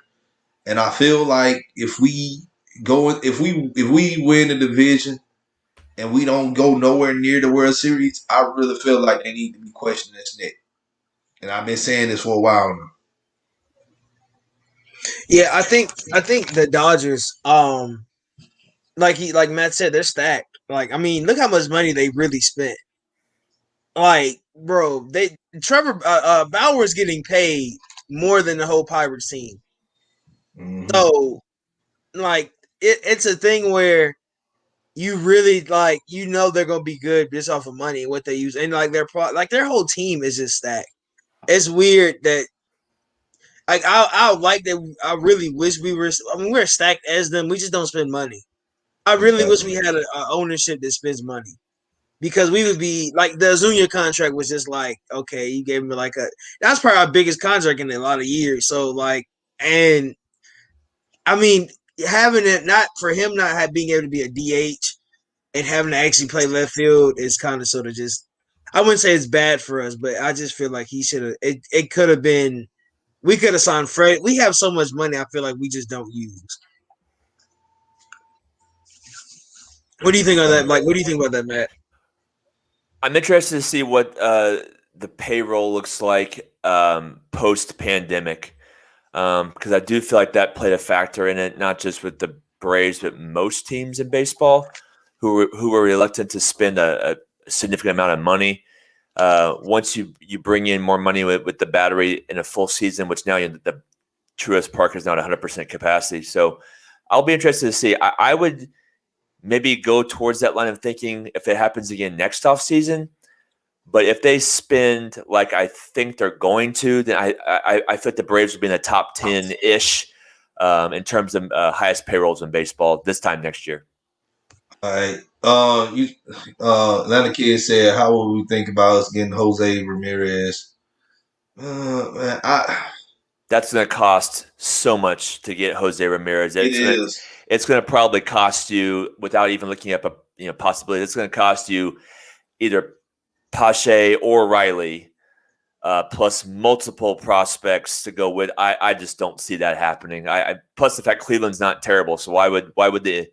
S1: and I feel like if we win the division and we don't go nowhere near the World Series, I really feel like they need to be questioning this Nick. And I've been saying this for a while now.
S3: Yeah, I think the Dodgers, like Matt said, they're stacked. Like, I mean, look how much money they really spent. Like, bro, Trevor Bauer is getting paid more than the whole Pirates team.
S1: Mm-hmm.
S3: So, like, it's a thing where you really they're gonna be good just off of money and what they use, and like their whole team is just stacked. It's weird that I like that. I really wish we were. I mean, we're stacked as them. We just don't spend money. I really wish we had a ownership that spends money, because we would be like the Azuña contract was just like, okay, you gave me that's probably our biggest contract in a lot of years. So like, and I mean, having it not for him not being able to be a DH and having to actually play left field is kind of sort of just. I wouldn't say it's bad for us, but I just feel like he should have. It could have been. We could have signed Fred. We have so much money. I feel like we just don't use. What do you think of that? Like, what do you think about that, Matt?
S4: I'm interested to see what the payroll looks like post-pandemic, because I do feel like that played a factor in it, not just with the Braves, but most teams in baseball who were reluctant to spend a significant amount of money. Once you bring in more money with the battery in a full season, which now the Truist Park is not 100% capacity. So I'll be interested to see. I would maybe go towards that line of thinking if it happens again next offseason. But if they spend like I think they're going to, then I feel like the Braves would be in the top 10-ish in terms of highest payrolls in baseball this time next year.
S1: All right. Atlanta Kid said, "How would we think about us getting Jose Ramirez?" Man,
S4: that's going to cost so much to get Jose Ramirez. It's going to probably cost you, without even looking up a possibility, it's going to cost you either Pache or Riley, plus multiple prospects to go with. I just don't see that happening. Plus the fact Cleveland's not terrible, so why would the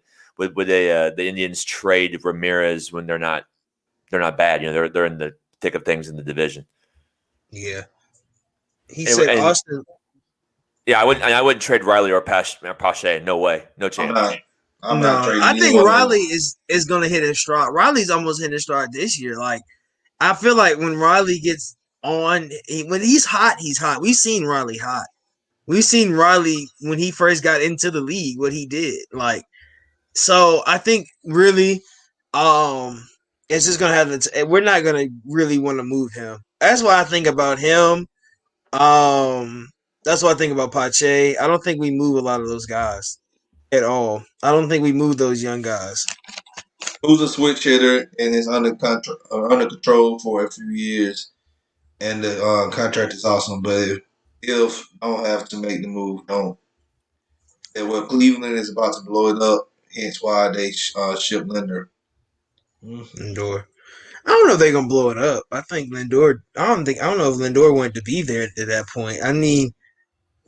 S4: Indians trade Ramirez when they're not bad? They're in the thick of things in the division.
S3: Yeah, he said Austin.
S4: Yeah, I wouldn't trade Riley or Pache. No way, no chance.
S1: I'm not trading.
S3: I think Riley is going to hit his stride. Riley's almost hit his stride this year. Like, I feel like when Riley gets on, when he's hot, he's hot. We've seen Riley hot. We've seen Riley when he first got into the league, what he did. Like, so I think really, it's just gonna have to. We're not gonna really want to move him. That's why I think about him. That's what I think about Pache. I don't think we move a lot of those guys at all. I don't think we move those young guys.
S1: Who's a switch hitter and is under control for a few years, and the contract is awesome. But if don't have to make the move, don't. And well, Cleveland is about to blow it up. Hence why they ship Lindor.
S3: Lindor. I don't know if they're gonna blow it up. I think Lindor. I don't know if Lindor wanted to be there at that point. I mean,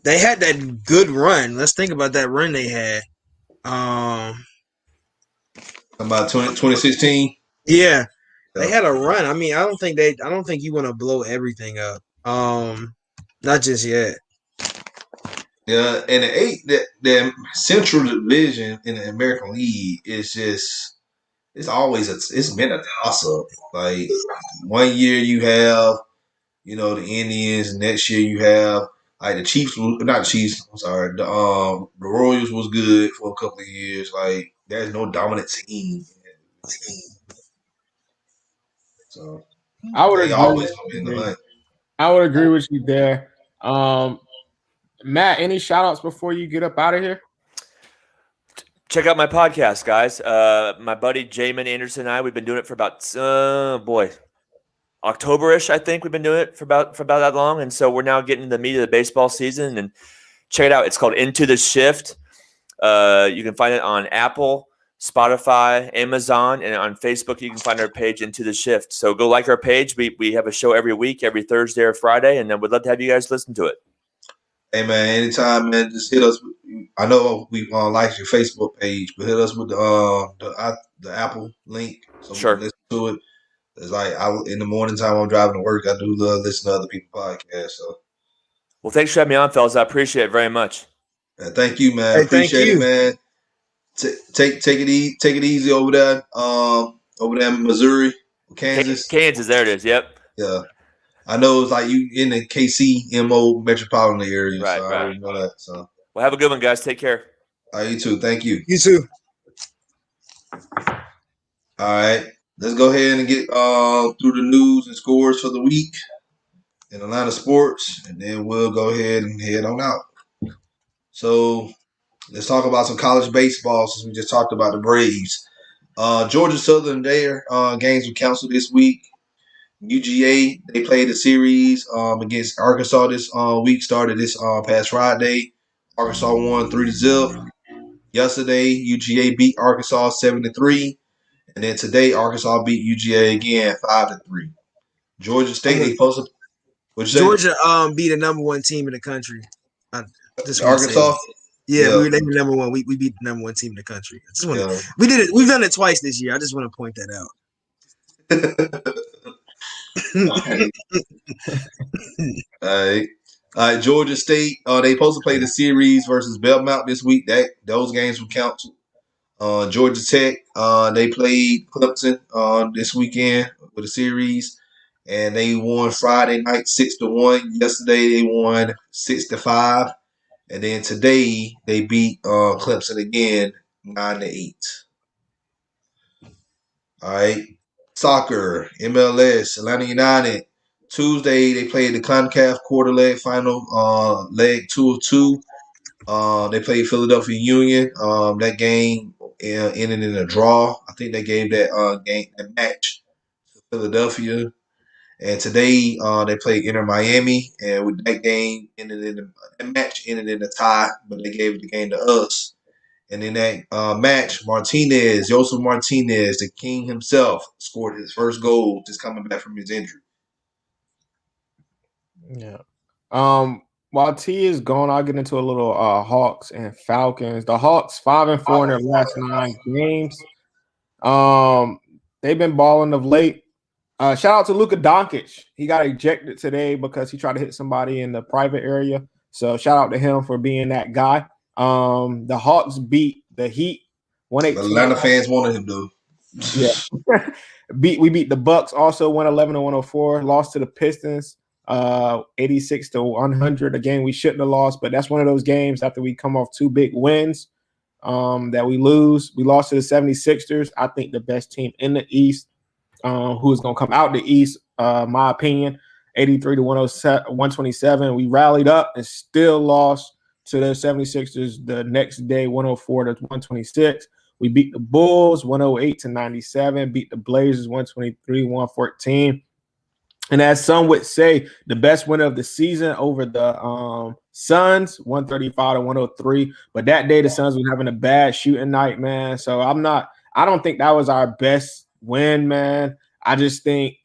S3: they had that good run. Let's think about that run they had.
S1: About 2016.
S3: Yeah, they had a run. I mean, I don't think you want to blow everything up. Not just yet.
S1: Yeah, and the Central Division in the American League is just it's been a toss up. Like 1 year you have the Indians, next year you have like the Chiefs, not the Chiefs. I'm sorry, the Royals was good for a couple of years. Like there's no dominant team. So
S2: I would
S1: they
S2: agree.
S1: always gonna be in the hunt.
S2: I would agree with you there. Matt, any shout outs before you get up out of here?
S4: Check out my podcast, guys. My buddy Jamin Anderson and I, we've been doing it for about October-ish, I think we've been doing it for about that long. And so we're now getting the meat of the baseball season. And check it out. It's called Into the Shift. You can find it on Apple, Spotify, Amazon, and on Facebook, you can find our page Into the Shift. So go like our page. We have a show every week, every Thursday or Friday, and then we'd love to have you guys listen to it.
S1: Hey man, anytime, man, just hit us. I know we like your Facebook page, but hit us with the Apple link so we
S4: Sure.
S1: can listen to it. It's like in the morning time I'm driving to work, I do love listening to other people's podcasts. So,
S4: well, thanks for having me on, fellas. I appreciate it very much.
S1: thank you, man.
S3: Hey, thank
S1: Appreciate it,
S3: you.
S1: man. Take it easy over there in Missouri, Kansas.
S4: Kansas, there it is. Yep.
S1: Yeah, I know it's like you in the KCMO metropolitan area,
S4: Right,
S1: so I
S4: right.
S1: already know that. So,
S4: Well, have a good one, guys. Take care.
S1: all right, you too. Thank you.
S3: You too.
S1: All right, let's go ahead and get through the news and scores for the week in Atlanta sports, and then we'll go ahead and head on out. So let's talk about some college baseball since we just talked about the Braves. Georgia Southern, their games were canceled this week. UGA, they played a series against Arkansas this week, started this past Friday. Arkansas won 3-0. Yesterday, UGA beat Arkansas 7-3. And then today, Arkansas beat UGA again 5-3. Georgia State, they posted. What'd you say?
S3: Georgia be the number one team in the country. I just wanna say
S1: Arkansas?
S3: that. Yeah,
S1: Yeah.
S3: they were number one. We beat the number one team in the country. I just want
S1: Yeah.
S3: we did it. We've done it twice this year. I just want to point that out.
S1: All right, Georgia State. They supposed to play the series versus Belmont this week. Those games will count. Georgia Tech. They played Clemson this weekend with a series, and they won Friday night 6-1. Yesterday they won 6-5, and then today they beat Clemson again 9-8. All right. Soccer, MLS, Atlanta United. Tuesday, they played the CONCACAF quarter leg final, leg 2 of 2. They played Philadelphia Union. That game ended in a draw. I think they gave that match to Philadelphia. And today, they played Inter Miami, and with that game that match ended in a tie, but they gave the game to us. And in that match, Joseph Martinez, the king himself, scored his first goal just coming back from his injury.
S2: Yeah. While T is gone, I'll get into a little Hawks and Falcons. The Hawks 5-4 in their last 9 games. They've been balling of late. Shout out to Luka Doncic. He got ejected today because he tried to hit somebody in the private area. So shout out to him for being that guy. The Hawks beat the Heat 1-8.
S1: Atlanta fans wanted him to.
S2: Yeah. We beat the Bucks also 111-104. Lost to the Pistons 86-100. A game we shouldn't have lost, but that's one of those games after we come off 2 big wins that we lose. We lost to the 76ers. I think the best team in the East, who is going to come out the East, my opinion, 83-127. We rallied up and still lost to the 76ers the next day, 104-126. We beat the Bulls 108-97, beat the Blazers 123-114. And as some would say, the best winner of the season over the Suns, 135-103. But that day, the Suns were having a bad shooting night, man. So I don't think that was our best win, man. I just think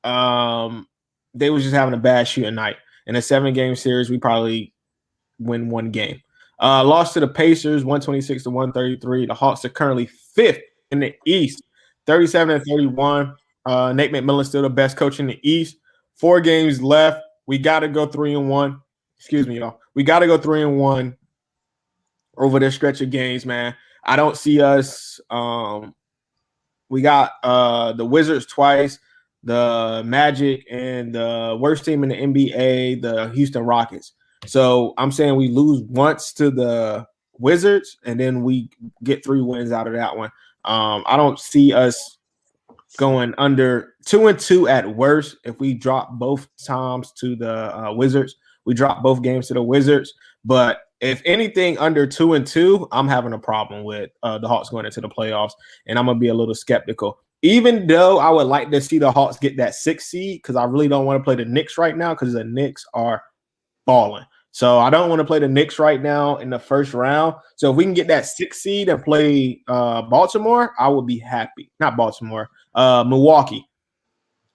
S2: they was just having a bad shooting night. In a 7-game series, we probably win 1 game. Lost to the Pacers, 126-133. The Hawks are currently 5th in the East, 37-31. Nate McMillan's still the best coach in the East. 4 games left. We got to go 3-1. Excuse me, y'all. We got to go 3-1 over this stretch of games, man. I don't see us. We got the Wizards twice, the Magic, and the worst team in the NBA, the Houston Rockets. So I'm saying we lose once to the Wizards, and then we get 3 wins out of that one. I don't see us going under 2-2 at worst. If we drop both times to the Wizards, we drop both games to the Wizards. But if anything under 2-2, I'm having a problem with the Hawks going into the playoffs, and I'm gonna be a little skeptical. Even though I would like to see the Hawks get that 6th seed, because I really don't want to play the Knicks right now, because the Knicks are balling. So I don't want to play the Knicks right now in the first round. So if we can get that 6th seed and play Baltimore, I would be happy. Not Baltimore, Milwaukee.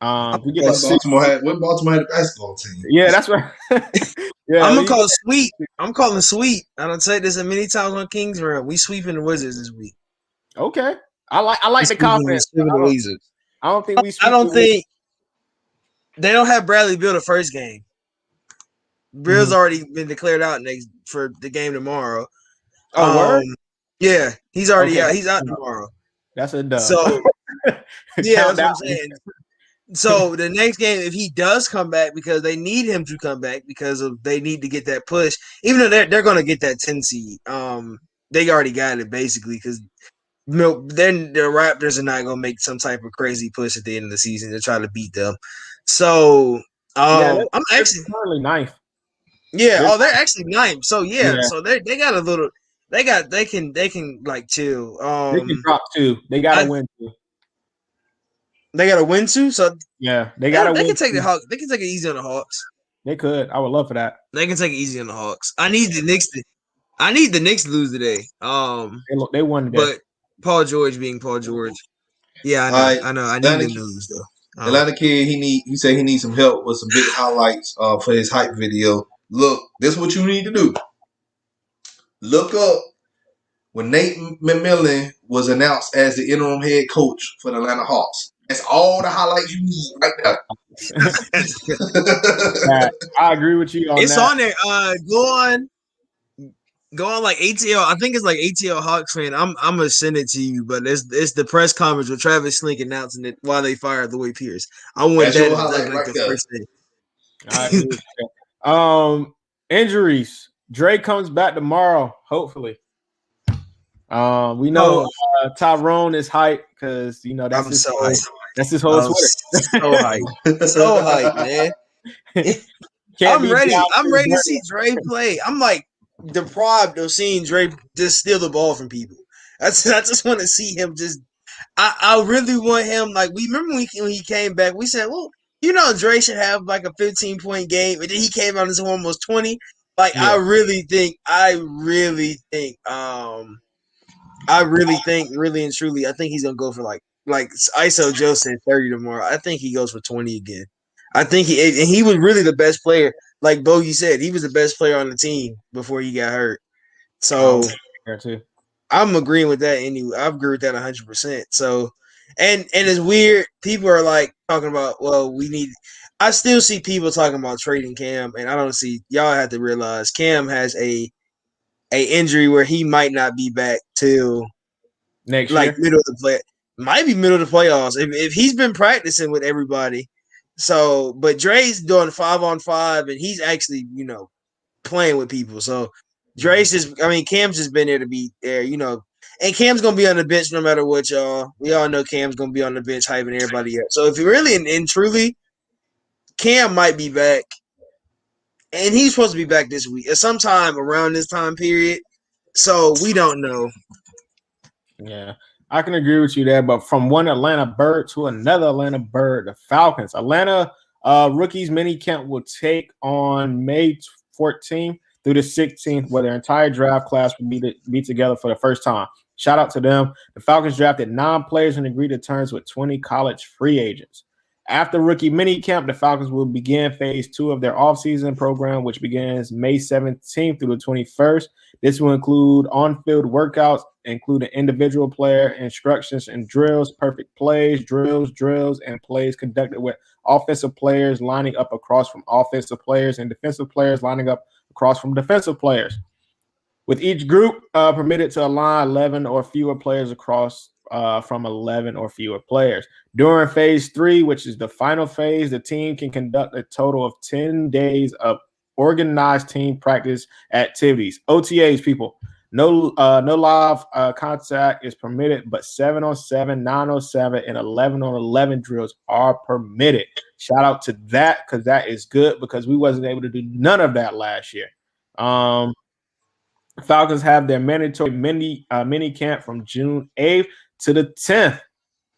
S2: If we get that
S1: Baltimore had a basketball team.
S2: yeah, that's right. Yeah,
S3: I'm gonna call it sweep. I'm calling sweep. I don't say this many times on Kings Round. We sweeping the Wizards this week.
S2: Okay. I like the confidence. I don't think we.
S3: I don't think they don't have Bradley Beal the first game. Beal's already been declared out for the game tomorrow.
S2: Oh, word?
S3: Yeah, he's already out. He's out tomorrow.
S2: That's a dub.
S3: So yeah, that's what I'm saying. So the next game, if he does come back, because they need him to come back because they need to get that push, even though they're going to get that 10 seed. They already got it basically because then the Raptors are not going to make some type of crazy push at the end of the season to try to beat them. So I'm actually
S2: currently ninth.
S3: Yeah. They're actually ninth. So so they got a little. They can like chill.
S2: They can drop 2. They got to win 2.
S3: They got to win 2. So
S2: yeah, they got to win.
S3: They can take the Hawks. They can take it easy on the Hawks.
S2: They could. I would love for that.
S3: They can take it easy on the Hawks. I need the Knicks to lose today.
S2: They won today.
S3: But Paul George being Paul George. Yeah, I know. I need them to lose though.
S1: Atlanta kid, he said he needs some help with some big highlights for his hype video. Look, this is what you need to do. Look up when Nate McMillan was announced as the interim head coach for the Atlanta Hawks. That's all the highlights you need right there.
S2: I agree with you on that.
S3: It's on there. Go on like ATL. I think it's like ATL Hawks fan. I'm gonna send it to you, but it's the press conference with Travis Slink announcing it while they fired Lloyd Pierce. I want that like the first thing.
S2: Injuries. Dre comes back tomorrow, hopefully. We know Tyrone is hyped because that's his whole Twitter.
S3: So hyped. So hyped, man. I'm ready. I'm ready to see Dre play. I'm like deprived of seeing Dre just steal the ball from people. I just want to see him just. I really want him. Like we remember when he came back, we said, well, Dre should have like a 15-point game, and then he came out as almost 20. Like I really think, really and truly, I think he's gonna go for like ISO Joe said 30 tomorrow. I think he goes for 20 again. I think he was really the best player. Like Bogey said, he was the best player on the team before he got hurt. So I'm agreeing with that anyway. I agree with that 100%. So and it's weird. People are like talking about, well, I still see people talking about trading Cam, and I don't see y'all have to realize Cam has a injury where he might not be back till
S2: next year.
S3: Middle of the play. Might be middle of the playoffs if he's been practicing with everybody. So, but Dre's doing 5-on-5, and he's actually playing with people. So Cam's just been there to be there, and Cam's gonna be on the bench no matter what, y'all. We all know Cam's gonna be on the bench hyping everybody up. So if you really and truly, Cam might be back, and he's supposed to be back this week at sometime around this time period. So we don't know.
S2: Yeah, I can agree with you there. But from one Atlanta Bird to another Atlanta Bird, the Falcons. Atlanta rookies mini camp will take on May 14th through the 16th, where their entire draft class will be together for the first time. Shout out to them. The Falcons drafted 9 players and agreed to terms with 20 college free agents. After rookie minicamp, the Falcons will begin phase 2 of their offseason program, which begins May 17th through the 21st. This will include on-field workouts, including individual player instructions and drills, perfect plays, drills, and plays conducted with offensive players lining up across from offensive players and defensive players lining up across from defensive players. With each group permitted to align 11 or fewer players across from 11 or fewer players. During phase 3, which is the final phase, the team can conduct a total of 10 days of organized team practice activities. OTAs, people. No live contact is permitted, but 7-on-7, 9-on-7, and 11-on-11 drills are permitted. Shout out to that, because that is good, because we wasn't able to do none of that last year. Falcons have their mandatory mini camp from June 8th to the 10th.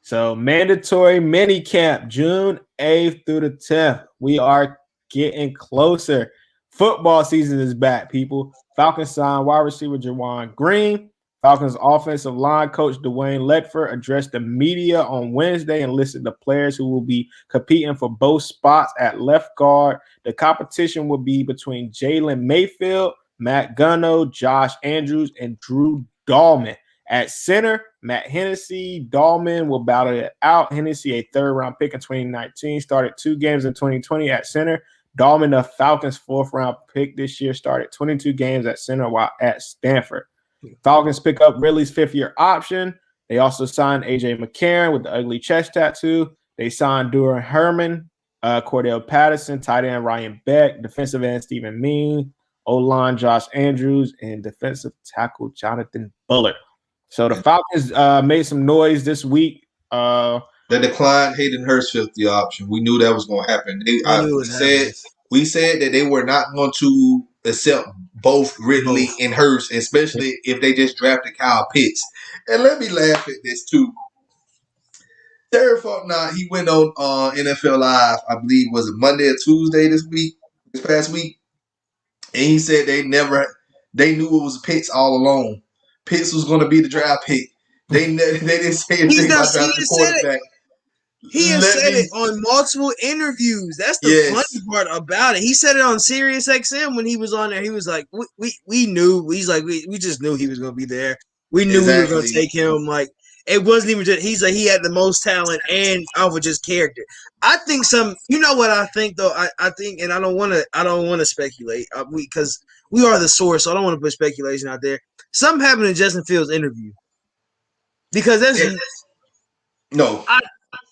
S2: So mandatory mini camp, June 8th through the 10th. We are getting closer. Football season is back, people. Falcons signed wide receiver Jawan Green. Falcons offensive line coach Dwayne Ledford addressed the media on Wednesday and listed the players who will be competing for both spots at left guard. The competition will be between Jalen Mayfield, Matt Gunno, Josh Andrews, and Drew Dahlman. At center, Matt Hennessy, Dahlman will battle it out. Hennessy, a third-round pick in 2019, started 2 games in 2020 at center. Dahlman, the Falcons' 4th-round pick this year, started 22 games at center while at Stanford. Falcons pick up Ridley's 5th-year option. They also signed A.J. McCarron with the ugly chest tattoo. They signed Duran Herman, Cordell Patterson, tight end Ryan Beck, defensive end Stephen Mean, O-line Josh Andrews, and defensive tackle Jonathan Bullard. So the Falcons made some noise this week.
S1: They declined Hayden Hurst's 5th-year option. We knew that was going to happen. We said that they were not going to accept both Ridley and Hurst, especially if they just drafted Kyle Pitts. And let me laugh at this too. Terry Faulkner, he went on NFL Live, I believe, was it Monday or Tuesday this past week, and he said they knew it was Pitts all along. Pitts was going to be the draft pick. They didn't say anything about drafting quarterback.
S3: He has said it on multiple interviews. That's the funny part about it. He said it on Sirius XM when he was on there. He was like, we knew. He's like, we just knew he was going to be there. We knew we were going to take him. Like, it wasn't even just, he's like, he had the most talent and over just character. I think you know what I think though? I think, and I don't want to speculate because we are the source. So I don't want to put speculation out there. Something happened in Justin Fields' interview. Because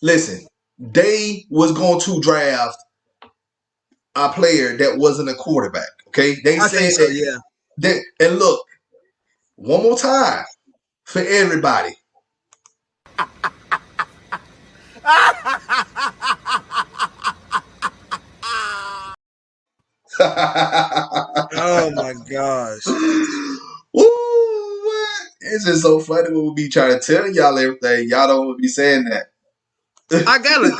S1: listen, they was going to draft a player that wasn't a quarterback. Okay, they said
S3: so,
S1: yeah. And look, one more time for everybody.
S3: Oh my gosh.
S1: Woo, what? It's just so funny when we be trying to tell y'all everything. Y'all don't be saying that.
S3: I got it.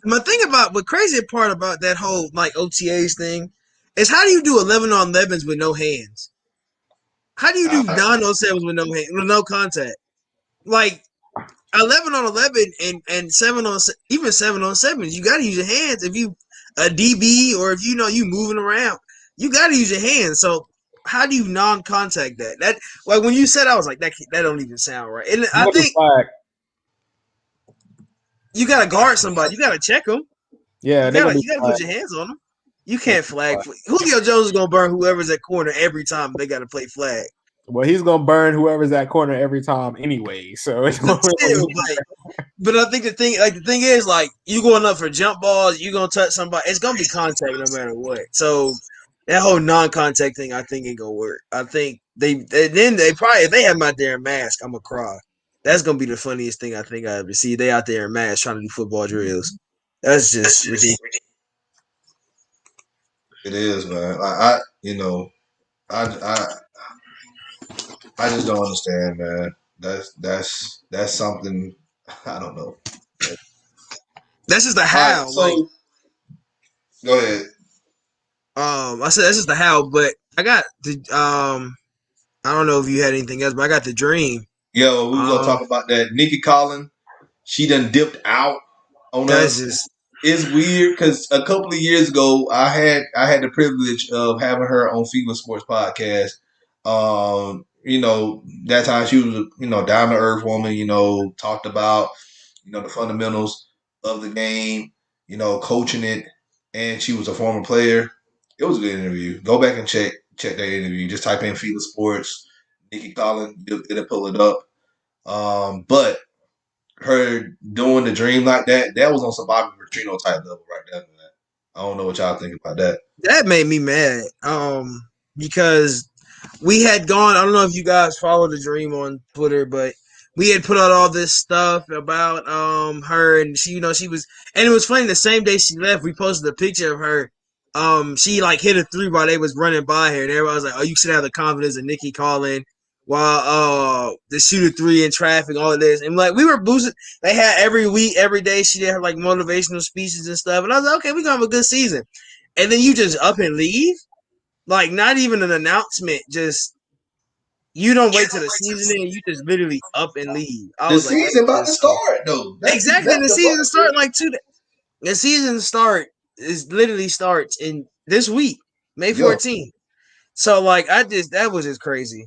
S3: My thing about the crazy part about that whole like OTAs thing is how do you do 11 on 11s with no hands? How do you do 9-on-7s with no hand, with no contact? Like 11 on 11 and 7 on even 7 on 7s, you got to use your hands. If you a DB or if you know you moving around, you got to use your hands. So how do you non-contact that? That like when you said, I was like that don't even sound right. And I think you got to guard somebody. You got to check them.
S2: Yeah,
S3: you got to put your hands on them. You can't flag. Julio Jones is gonna burn whoever's at corner every time they got to play flag.
S2: Well, he's gonna burn whoever's at corner every time anyway. So it's
S3: but I think the thing is like you going up for jump balls, you gonna touch somebody. It's gonna be contact no matter what. So that whole non-contact thing, I think ain't gonna work. I think they probably if they have them out there in mask, I'm gonna cry. That's gonna be the funniest thing I think I ever see. They out there in mask trying to do football drills. That's just ridiculous.
S1: It is, man. I just don't understand, man. That's something I don't know.
S3: That's just the how.
S1: Right, so go ahead.
S3: I said that's just the how, but I got the I don't know if you had anything else, but I got the dream.
S1: Yeah, well, we were gonna talk about that. Nikki Collins, she done dipped out on us. It's weird because a couple of years ago, I had the privilege of having her on FILA Sports Podcast. That time she was down to earth woman. Talked about the fundamentals of the game. Coaching it, and she was a former player. It was a good interview. Go back and check that interview. Just type in FILA Sports, Nikki Collins, it'll pull it up. But her doing the dream like that was on some Bobby Petrino type level right there, man. I don't know what y'all think about that.
S3: That made me mad. Because we had gone, I don't know if you guys follow the dream on Twitter, but we had put out all this stuff about her and she was, and it was funny, the same day she left, we posted a picture of her. She like hit a 3 while they was running by her, and everybody was like, "Oh, you should have the confidence of Nikki Collins." While the shooter 3 in traffic, all of this, and like we were boosting. They had every week, every day. She did her like motivational speeches and stuff, and I was like, okay, we gonna have a good season. And then you just up and leave. Like not even an announcement, just you don't wait till the season end, you just literally up and leave. I
S1: The
S3: was like, that's
S1: season about to
S3: just so
S1: start though. That's
S3: exactly
S1: that's
S3: the
S1: the
S3: season
S1: fucking
S3: start like the season start is literally starts in this week, May
S1: yeah.
S3: 14th. So like that was just crazy.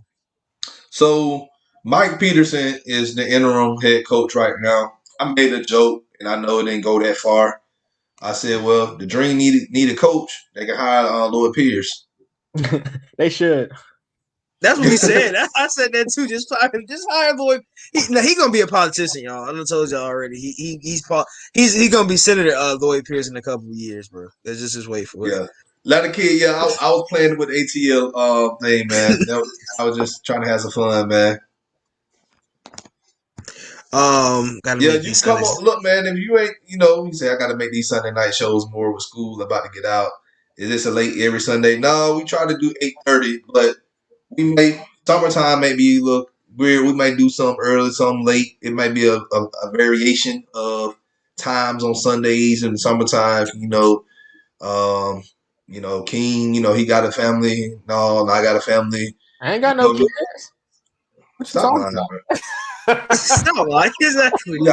S1: So Mike Peterson is the interim head coach right now. I made a joke, and I know it didn't go that far. I said, "Well, the Dream need a coach. They can hire Lloyd Pierce."
S2: They should.
S3: That's what we said. I said that too. Just hire Lloyd. He gonna be a politician, y'all. I done told y'all already. He's gonna be Senator Lloyd Pierce in a couple of years, bro. Let's just wait for it.
S1: Yeah, like a kid. Yeah, I was playing with ATL thing, man. I was just trying to have some fun, man.
S3: Gotta
S1: Yeah,
S3: make
S1: you
S3: these
S1: come
S3: Sundays.
S1: on. Look, man, if you ain't, you say I got to make these Sunday night shows more with school about to get out. Is this a late every Sunday? No, we try to do 8:30, but we may summertime maybe look weird. We might do some early, some late. It might be a variation of times on Sundays in the summertime. King, he got a family. No, I got a family.
S2: I ain't got no kids. What you
S1: Stop
S2: talking
S1: lying,
S2: about?
S1: bro.
S3: No, like exactly.
S1: You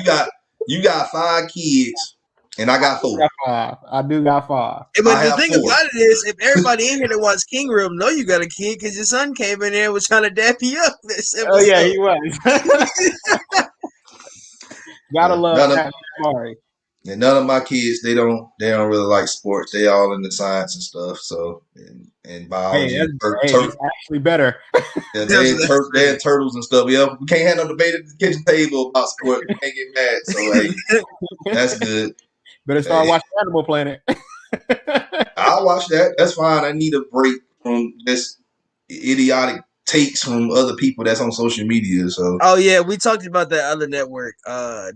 S1: got, you got 5 kids, and I got 4.
S2: I do got 5.
S3: But
S1: I
S3: the
S1: have
S3: thing
S1: 4.
S3: about it is, if everybody in here that watched King Room know you got a kid, because your son came in there and was trying to dap you up this episode.
S2: Oh yeah, he was. Gotta love that, Mari.
S1: And none of my kids, they don't really like sports. They all into science and stuff. So and biology,
S2: Hey, it's actually better.
S1: yeah, they in turtles and stuff. Yeah, we can't have no debate at the kitchen table about sports. We can't get mad. So hey, that's good.
S2: Better start watching Animal Planet.
S1: I'll watch that. That's fine. I need a break from this idiotic takes from other people that's on social media. So
S3: oh yeah, we talked about that other network,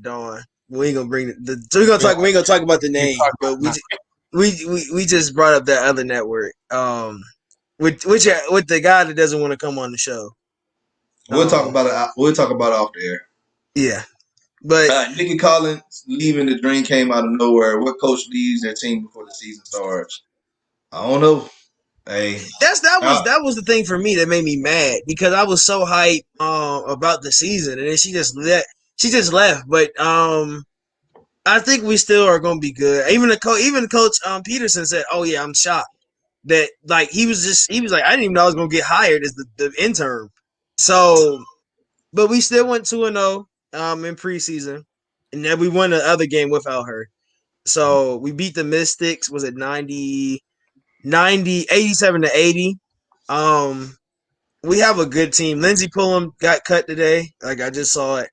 S3: Dawn. We ain't gonna bring we ain't gonna talk about the name, but we just brought up that other network. With the guy that doesn't want to come on the show.
S1: we'll talk about it. We'll talk about it off the air.
S3: Yeah, but
S1: Nicky Collins leaving the Dream came out of nowhere. What coach leaves their team before the season starts? I don't know. Hey,
S3: that was the thing for me that made me mad because I was so hyped about the season and then she just left. But I think we still are gonna be good. Even Coach Peterson said, "Oh yeah, I'm shocked that like he was like I didn't even know I was gonna get hired as the intern." So, but we still went 2-0 in preseason, and then we won the other game without her. So we beat the Mystics. Was it 87 to 80? We have a good team. Lindsey Pullum got cut today. Like I just saw it.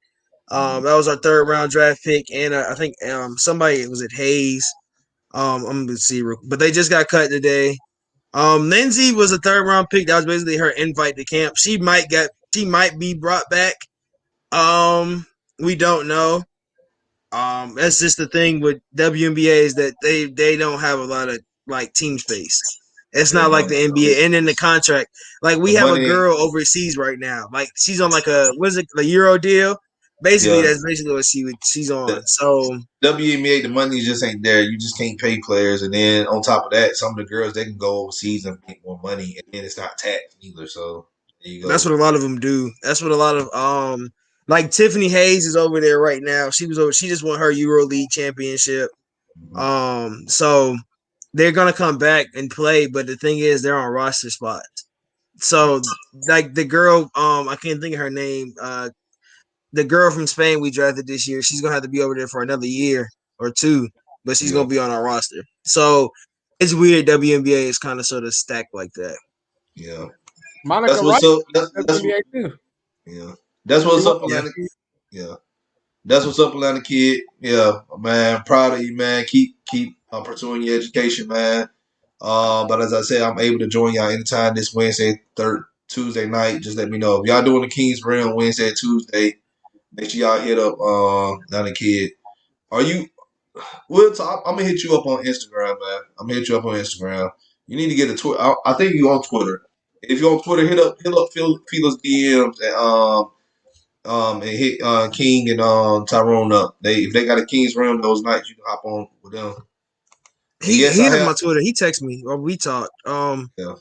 S3: That was our 3rd round draft pick, and I think somebody was it Hayes. I'm gonna see, but they just got cut today. Lindsay was a 3rd round pick. That was basically her invite to camp. She might be brought back. We don't know. That's just the thing with WNBA is that they don't have a lot of like team space. It's not like the NBA. And in the contract, like we have a girl overseas right now. Like she's on like a Euro deal. Basically, that's basically what she's on. So
S1: WNBA, the money just ain't there. You just can't pay players, and then on top of that, some of the girls they can go overseas and make more money, and then it's not taxed either. So there you go.
S3: That's what a lot of them do. That's what a lot of like Tiffany Hayes is over there right now. She just won her Euro League championship. So they're gonna come back and play, but the thing is they're on roster spots. So like the girl, I can't think of her name. The girl from Spain we drafted this year, she's gonna have to be over there for another year or 2, but she's gonna be on our roster. So it's weird WNBA is kind of sort of stacked like that.
S1: Yeah.
S2: Monica
S1: that's what's
S2: Wright,
S1: up. That's
S2: NBA too.
S1: Yeah. That's what's up, Atlanta. Yeah. That's what's up, Atlanta kid. Yeah, man. Proud of you, man. Keep pursuing your education, man. But as I said, I'm able to join y'all anytime this Wednesday, Tuesday night. Just let me know. If y'all doing the Kings Realm Wednesday, Tuesday, make sure y'all hit up Atlanta kid. We'll talk. I'm gonna hit you up on Instagram, man. I'm gonna hit you up on Instagram. You need to get a Twitter. I think you on Twitter. If you're on Twitter, hit up FILA's DMs and hit King and Tyrone up. If they got a Kings Realm those nights, you can hop on with them.
S3: He
S1: yes,
S3: he
S1: I
S3: has
S1: have.
S3: my Twitter. He texted me or we talked.
S1: Yeah.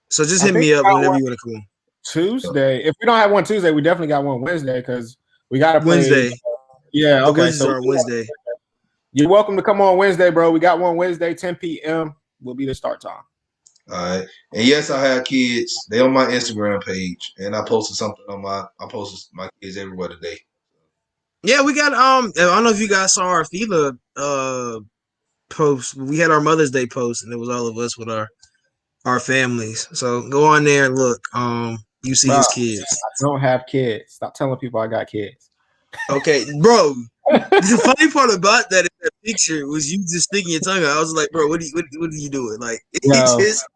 S3: So just
S2: I
S3: hit
S2: think
S3: me
S2: we
S3: up
S2: got
S3: whenever
S2: one
S3: you want to come.
S2: Tuesday. If we don't have one Tuesday, we definitely got one Wednesday because we got to play.
S3: Wednesday.
S2: Yeah,
S3: The
S2: okay.
S3: Wizards
S2: So
S3: are on Wednesday.
S2: you're welcome to come on Wednesday, bro. We got one Wednesday, 10 p.m. will be the start time.
S1: All right. And yes, I have kids. They on my Instagram page, and I posted something on I posted my kids everywhere today.
S3: Yeah, we got I don't know if you guys saw our FILA post. We had our Mother's Day post, and it was all of us with our families. So go on there and look. You see
S2: Bro,
S3: his kids.
S2: I don't have kids. Stop telling people I got kids.
S3: Okay, bro. The funny part about that picture was you just sticking your tongue out. I was like, bro, what are you doing? Like, he
S2: Yo,
S3: just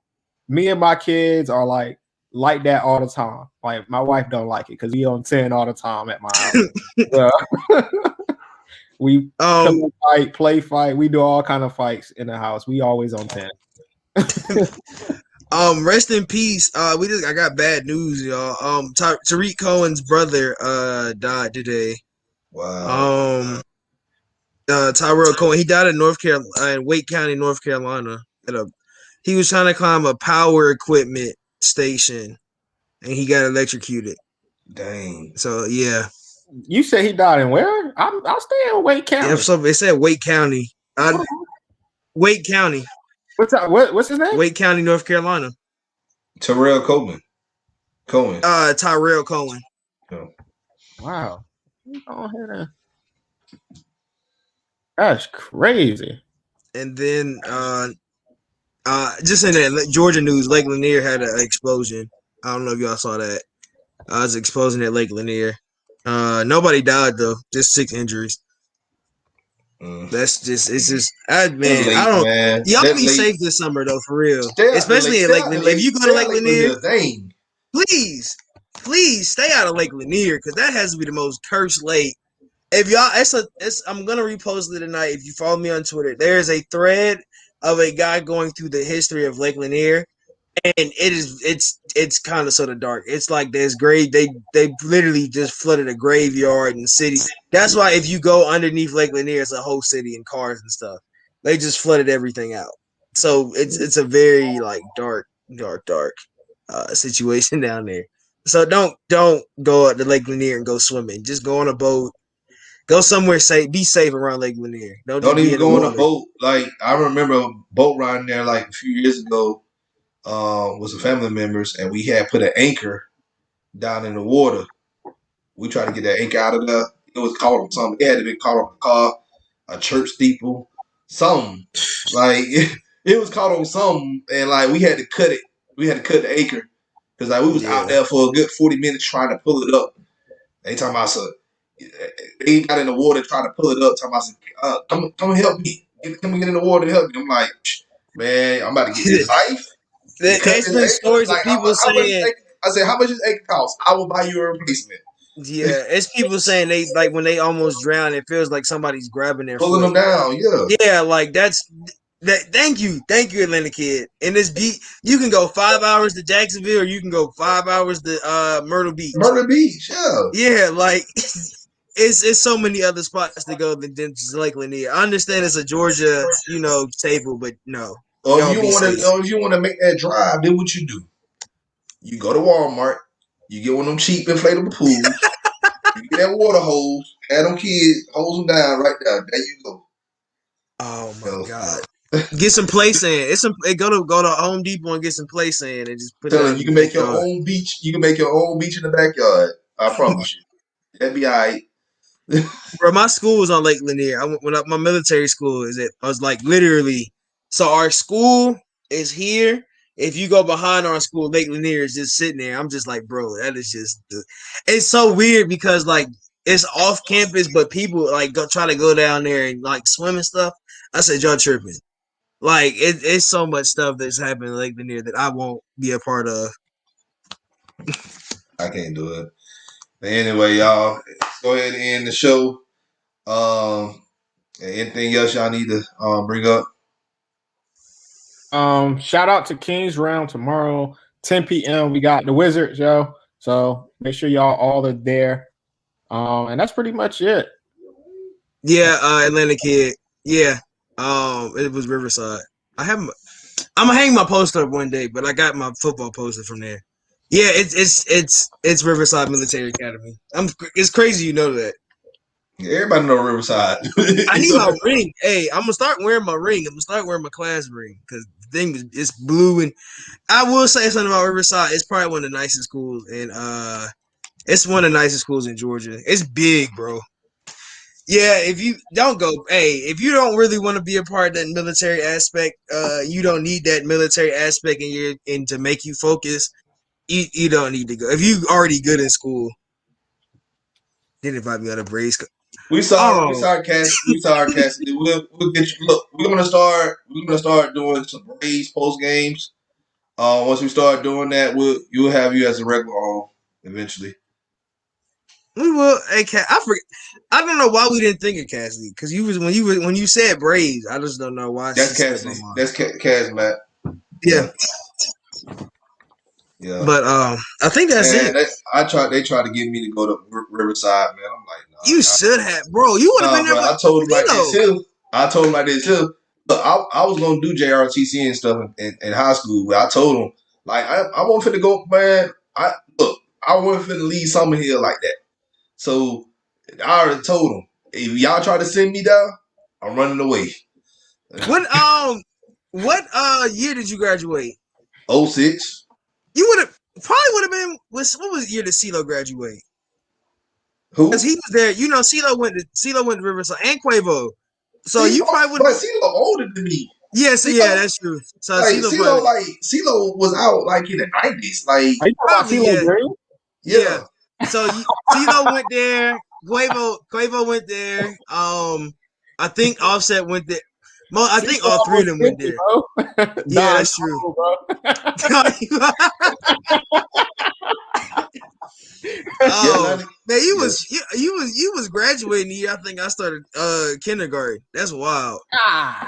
S2: me and my kids are like that all the time. Like my wife don't like it because we on 10 all the time at my house. Yeah. We pillow fight, play fight. We do all kind of fights in the house. We always on 10.
S3: Rest in peace. I got bad news, y'all. Tariq Cohen's brother died today.
S1: Wow.
S3: Tyrone Cohen, he died in North Carolina, in Wake County, North Carolina. He was trying to climb a power equipment station, and he got electrocuted.
S1: Dang.
S3: So yeah.
S2: You said he died in where? I'll stay in Wake County.
S3: Yeah, so it said Wake County. Wake County.
S2: What's his name?
S3: Wake County, North Carolina.
S1: Terrell Cohen.
S3: Tyrell Cohen.
S1: Oh.
S2: Wow. That's crazy.
S3: And then just in that Georgia news, Lake Lanier had an explosion. I don't know if y'all saw that. I was exploding at Lake Lanier. Nobody died though, just 6 injuries. That's just man. I don't.
S1: Man.
S3: Y'all
S1: That
S3: be
S1: late.
S3: safe this summer though, for real.
S1: Stay
S3: Especially at Lake Lanier. If you go to Lake Lanier,
S1: dang.
S3: please stay out of Lake Lanier because that has to be the most cursed lake. If y'all, I'm gonna repost it tonight. If you follow me on Twitter, there's a thread of a guy going through the history of Lake Lanier, and it's kind of sort of dark. It's like there's grave. They literally just flooded a graveyard and city. That's why if you go underneath Lake Lanier, it's a whole city and cars and stuff. They just flooded everything out. So it's a very like dark situation down there. So don't go to Lake Lanier and go swimming. Just go on a boat. Go somewhere safe. Be safe around Lake Lanier. Don't just be
S1: even
S3: in the
S1: go on a
S3: water.
S1: boat. Like I remember a boat riding there like a few years ago. With some family members, and we had put an anchor down in the water. We tried to get that anchor out of there. It was caught on something. It had to be caught on a car, a church steeple, something. Like it was caught on something, and like we had to cut it. We had to cut the anchor because like we was out there for a good 40 minutes trying to pull it up. They talking about they got in the water trying to pull it up. Talking about come help me. Come get in the water and help me. I'm like, man, I'm about to get this life.
S3: There's been stories of people saying.
S1: I said, how much does anchor cost? I will buy you a replacement.
S3: Yeah, it's people saying they like when they almost drown, it feels like somebody's grabbing their
S1: pulling
S3: foot.
S1: them down. Yeah,
S3: yeah, like that's that. Thank you, Atlanta kid. In this beat, you can go 5 hours to Jacksonville, or you can go 5 hours to Myrtle Beach.
S1: Myrtle Beach.
S3: Yeah, like it's so many other spots to go than just Lake Lanier. I understand it's a Georgia, staple, but no.
S1: Or if you want to make that drive, then what you do? You go to Walmart. You get one of them cheap inflatable pools. You get that water hose. Have them kids hose them down right there. There you go.
S3: Oh my God! Get some play sand. Go to Home Depot and get some play sand and just put it on.
S1: You can make your own beach. You can make your own beach in the backyard. I promise you. That'd be all right.
S3: Bro, my school was on Lake Lanier. My military school I was like literally. So our school is here. If you go behind our school, Lake Lanier is just sitting there. I'm just like, bro, that is just. It's so weird because like it's off campus, but people like try to go down there and like swim and stuff. I said, y'all tripping. Like it's so much stuff that's happening in Lake Lanier that I won't be a part of.
S1: I can't do it. But anyway, y'all, let's go ahead and end the show. Anything else y'all need to bring up?
S2: Shout out to Kings Round tomorrow, 10 p.m. We got the Wizards, yo. So make sure y'all all are there. And that's pretty much it.
S3: Yeah, Atlanta kid. Yeah. It was Riverside. I'm gonna hang my poster up one day, but I got my football poster from there. Yeah, it's Riverside Military Academy. It's crazy you know that.
S1: Yeah, everybody know Riverside.
S3: I need
S1: So,
S3: my ring. Hey, I'm gonna start wearing my ring. I'm gonna start wearing my class ring because the thing is blue, and I will say something about Riverside. It's probably one of the nicest schools, and it's one of the nicest schools in Georgia. It's big, bro. Yeah, if you don't go, hey, if you don't really want to be a part of that military aspect, you don't need that military aspect in your and to make you focus. You don't need to go if you already good in school. Then invite me on a Braves. Oh,
S1: We saw Cassidy. We'll get you. Look, we're gonna start doing some Braves post games. Once we start doing that, you'll have you as a regular on eventually.
S3: we will. Hey, I forget. I don't know why we didn't think of Cassidy because when you said Braves, I just don't know why
S1: That's
S3: she slipped my
S1: Cassidy.
S3: mind.
S1: That's Cass, Matt.
S3: Yeah,
S1: Yeah, yeah.
S3: but I think that's
S1: Man,
S3: it.
S1: they tried to get me to go to Riverside, man. I'm like,
S3: You should have, bro. You would have been
S1: nah,
S3: there
S1: bro.
S3: with
S1: I told him like this
S3: Philo.
S1: too. I told him like this too. But I was gonna do JRTC and stuff in high school. But I told him like I wasn't finna go, man. I wasn't finna leave Summer Hill like that. So I already told him if y'all try to send me down, I'm running away.
S3: What what year did you graduate?
S1: '06.
S3: You would have probably would have been what was the year did CeeLo graduate? Because
S1: Who?
S3: he was there. You know, CeeLo went to Riverside and Quavo. So you
S1: CeeLo,
S3: probably would
S1: but
S3: have.
S1: CeeLo older than me.
S3: Yeah, so yeah,
S1: CeeLo,
S3: that's true. So
S1: like
S3: CeeLo
S1: CeeLo,
S3: probably
S1: like CeeLo was out like in the '90s. Like,
S2: Are you talking about
S3: probably
S2: CeeLo
S3: yeah,
S2: Green?
S3: yeah.
S1: yeah,
S3: So CeeLo went there. Quavo went there. I think Offset went there. I think
S2: CeeLo
S3: all three of
S2: almost
S3: them went
S2: 50,
S3: there.
S2: bro.
S3: Yeah,
S2: Don,
S3: that's true.
S1: yeah,
S3: Oh
S1: 90,
S3: man,
S1: yeah.
S3: you was graduating the year I think I started kindergarten. That's wild.
S2: God.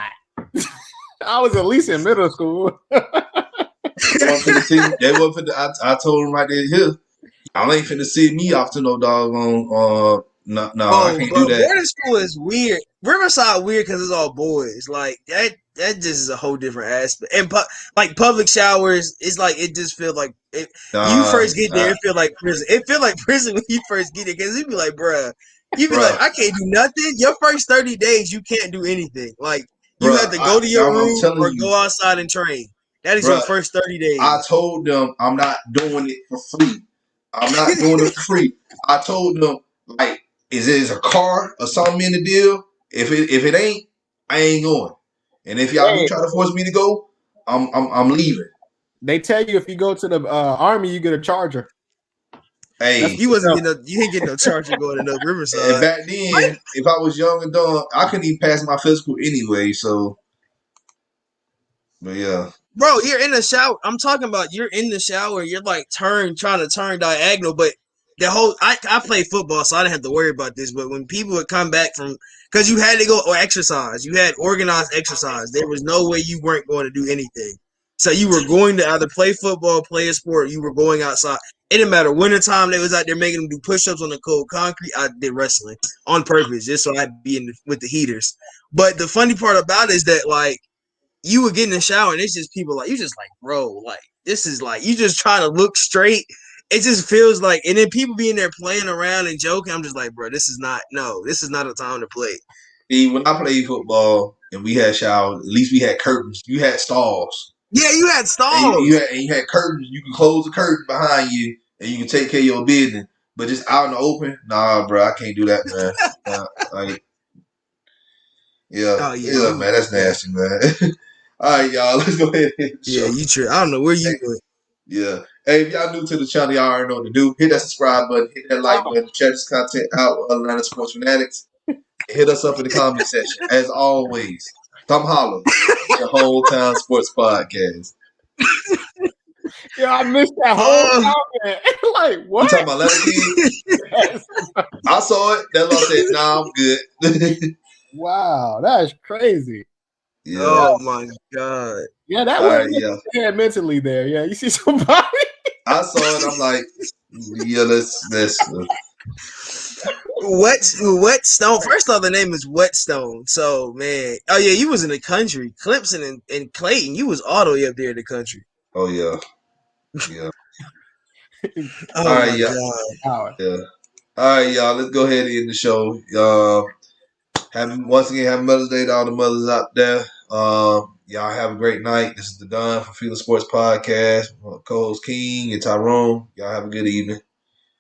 S2: I was at least in middle school.
S1: They weren't finna see me. They weren't finna. I told them right there, here. I ain't finna see me off to no doggone. No, I
S3: Oh,
S1: can't do
S3: bro,
S1: that.
S3: boarding school is weird. Riverside weird because it's all boys. Like that. That just is a whole different aspect. And like public showers, it's like it just feel like you
S1: Nah,
S3: first get there, it feel like prison. It feel like prison when you first get there because you be like, bruh, you be like,
S1: bruh,
S3: I can't do nothing. Your first 30 days, you can't do anything. Like you have
S1: bruh.
S3: to go to your
S1: I'm
S3: room
S1: telling
S3: or
S1: you,
S3: go outside and train. That is your
S1: bruh.
S3: first 30
S1: I
S3: days.
S1: told them I'm not doing it for free. I'm not doing it for free. I told them like, is it a car or something in the deal? If it ain't, I ain't going. And if y'all do
S2: Hey,
S1: try to force me to go, I'm leaving.
S2: they tell you if you go to the army, you get a charger. That's
S1: Hey,
S2: what they tell.
S3: You ain't getting no charger going to no
S1: and
S3: Riverside.
S1: back then, if I was young and dumb, I couldn't even pass my physical anyway. So, but yeah,
S3: Bro, you're in the shower. I'm talking about you're in the shower. You're like trying to turn diagonal, but the whole I played football, so I didn't have to worry about this. But when people would come back from because you had to go or exercise, you had organized exercise. There was no way you weren't going to do anything. So you were going to either play football, play a sport. You were going outside. It didn't matter wintertime. They was out there making them do push-ups on the cold concrete. I did wrestling on purpose just so I'd be with the heaters. But the funny part about it is that like you would get in the shower and it's just people like you just like bro like this is like you just try to look straight. It just feels like and then people being there playing around and joking. I'm just like bro, this is not a time to play.
S1: see, when I played football and we had showers, at least we had curtains. You had stalls,
S3: Yeah, you had
S1: and
S3: stalls.
S1: you had curtains. You can close the curtain behind you, and you can take care of your business. But just out in the open, nah, bro, I can't do that, man. Like, yeah,
S3: Oh yeah,
S1: yeah, man, that's
S3: yeah,
S1: nasty, man. All right, y'all, let's go ahead and
S3: yeah,
S1: show.
S3: you true. I don't know where
S1: Hey,
S3: you went.
S1: yeah. Hey, if y'all new to the channel, y'all already know what to do. Hit that subscribe button, hit that like
S2: Oh,
S1: button, check this content out with Atlanta Sports Fanatics. Hit us up in the comment section. As always, come holler. It's your hometown sports podcast.
S2: yeah, I missed that whole
S3: Oh,
S2: comment. Like
S1: You
S2: what?
S1: talking about Letter Kid?
S2: Yes.
S1: I saw it. That's why I said, nah, I'm good.
S2: Wow, that's crazy.
S1: Yeah.
S3: oh my god.
S2: Yeah, that
S1: All
S2: would
S1: right,
S2: mess
S1: yeah.
S2: with your head mentally there. Yeah, you see somebody.
S1: I saw it. I'm like, yeah, let's
S3: Whetstone. First off, the name is Whetstone. So man, oh yeah, you was in the country, Clemson and Clayton. You was all the way up there in the country.
S1: Oh yeah, yeah. All
S3: Oh
S1: right,
S3: my
S1: yeah,
S3: god.
S1: yeah. All right, y'all. Let's go ahead and end the show. Once again, happy Mother's Day to all the mothers out there. Y'all have a great night. This is the Don from FILA Sports Podcast. Co-host King and Tyrone. Y'all have a good evening.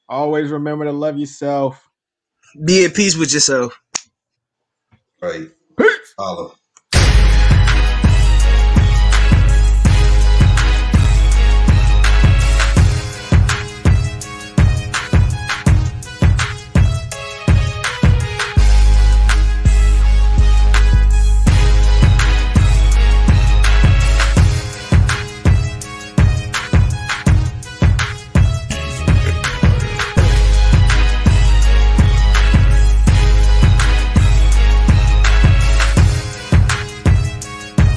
S2: Always remember to love yourself.
S3: Be at peace with yourself.
S1: All right. Holla.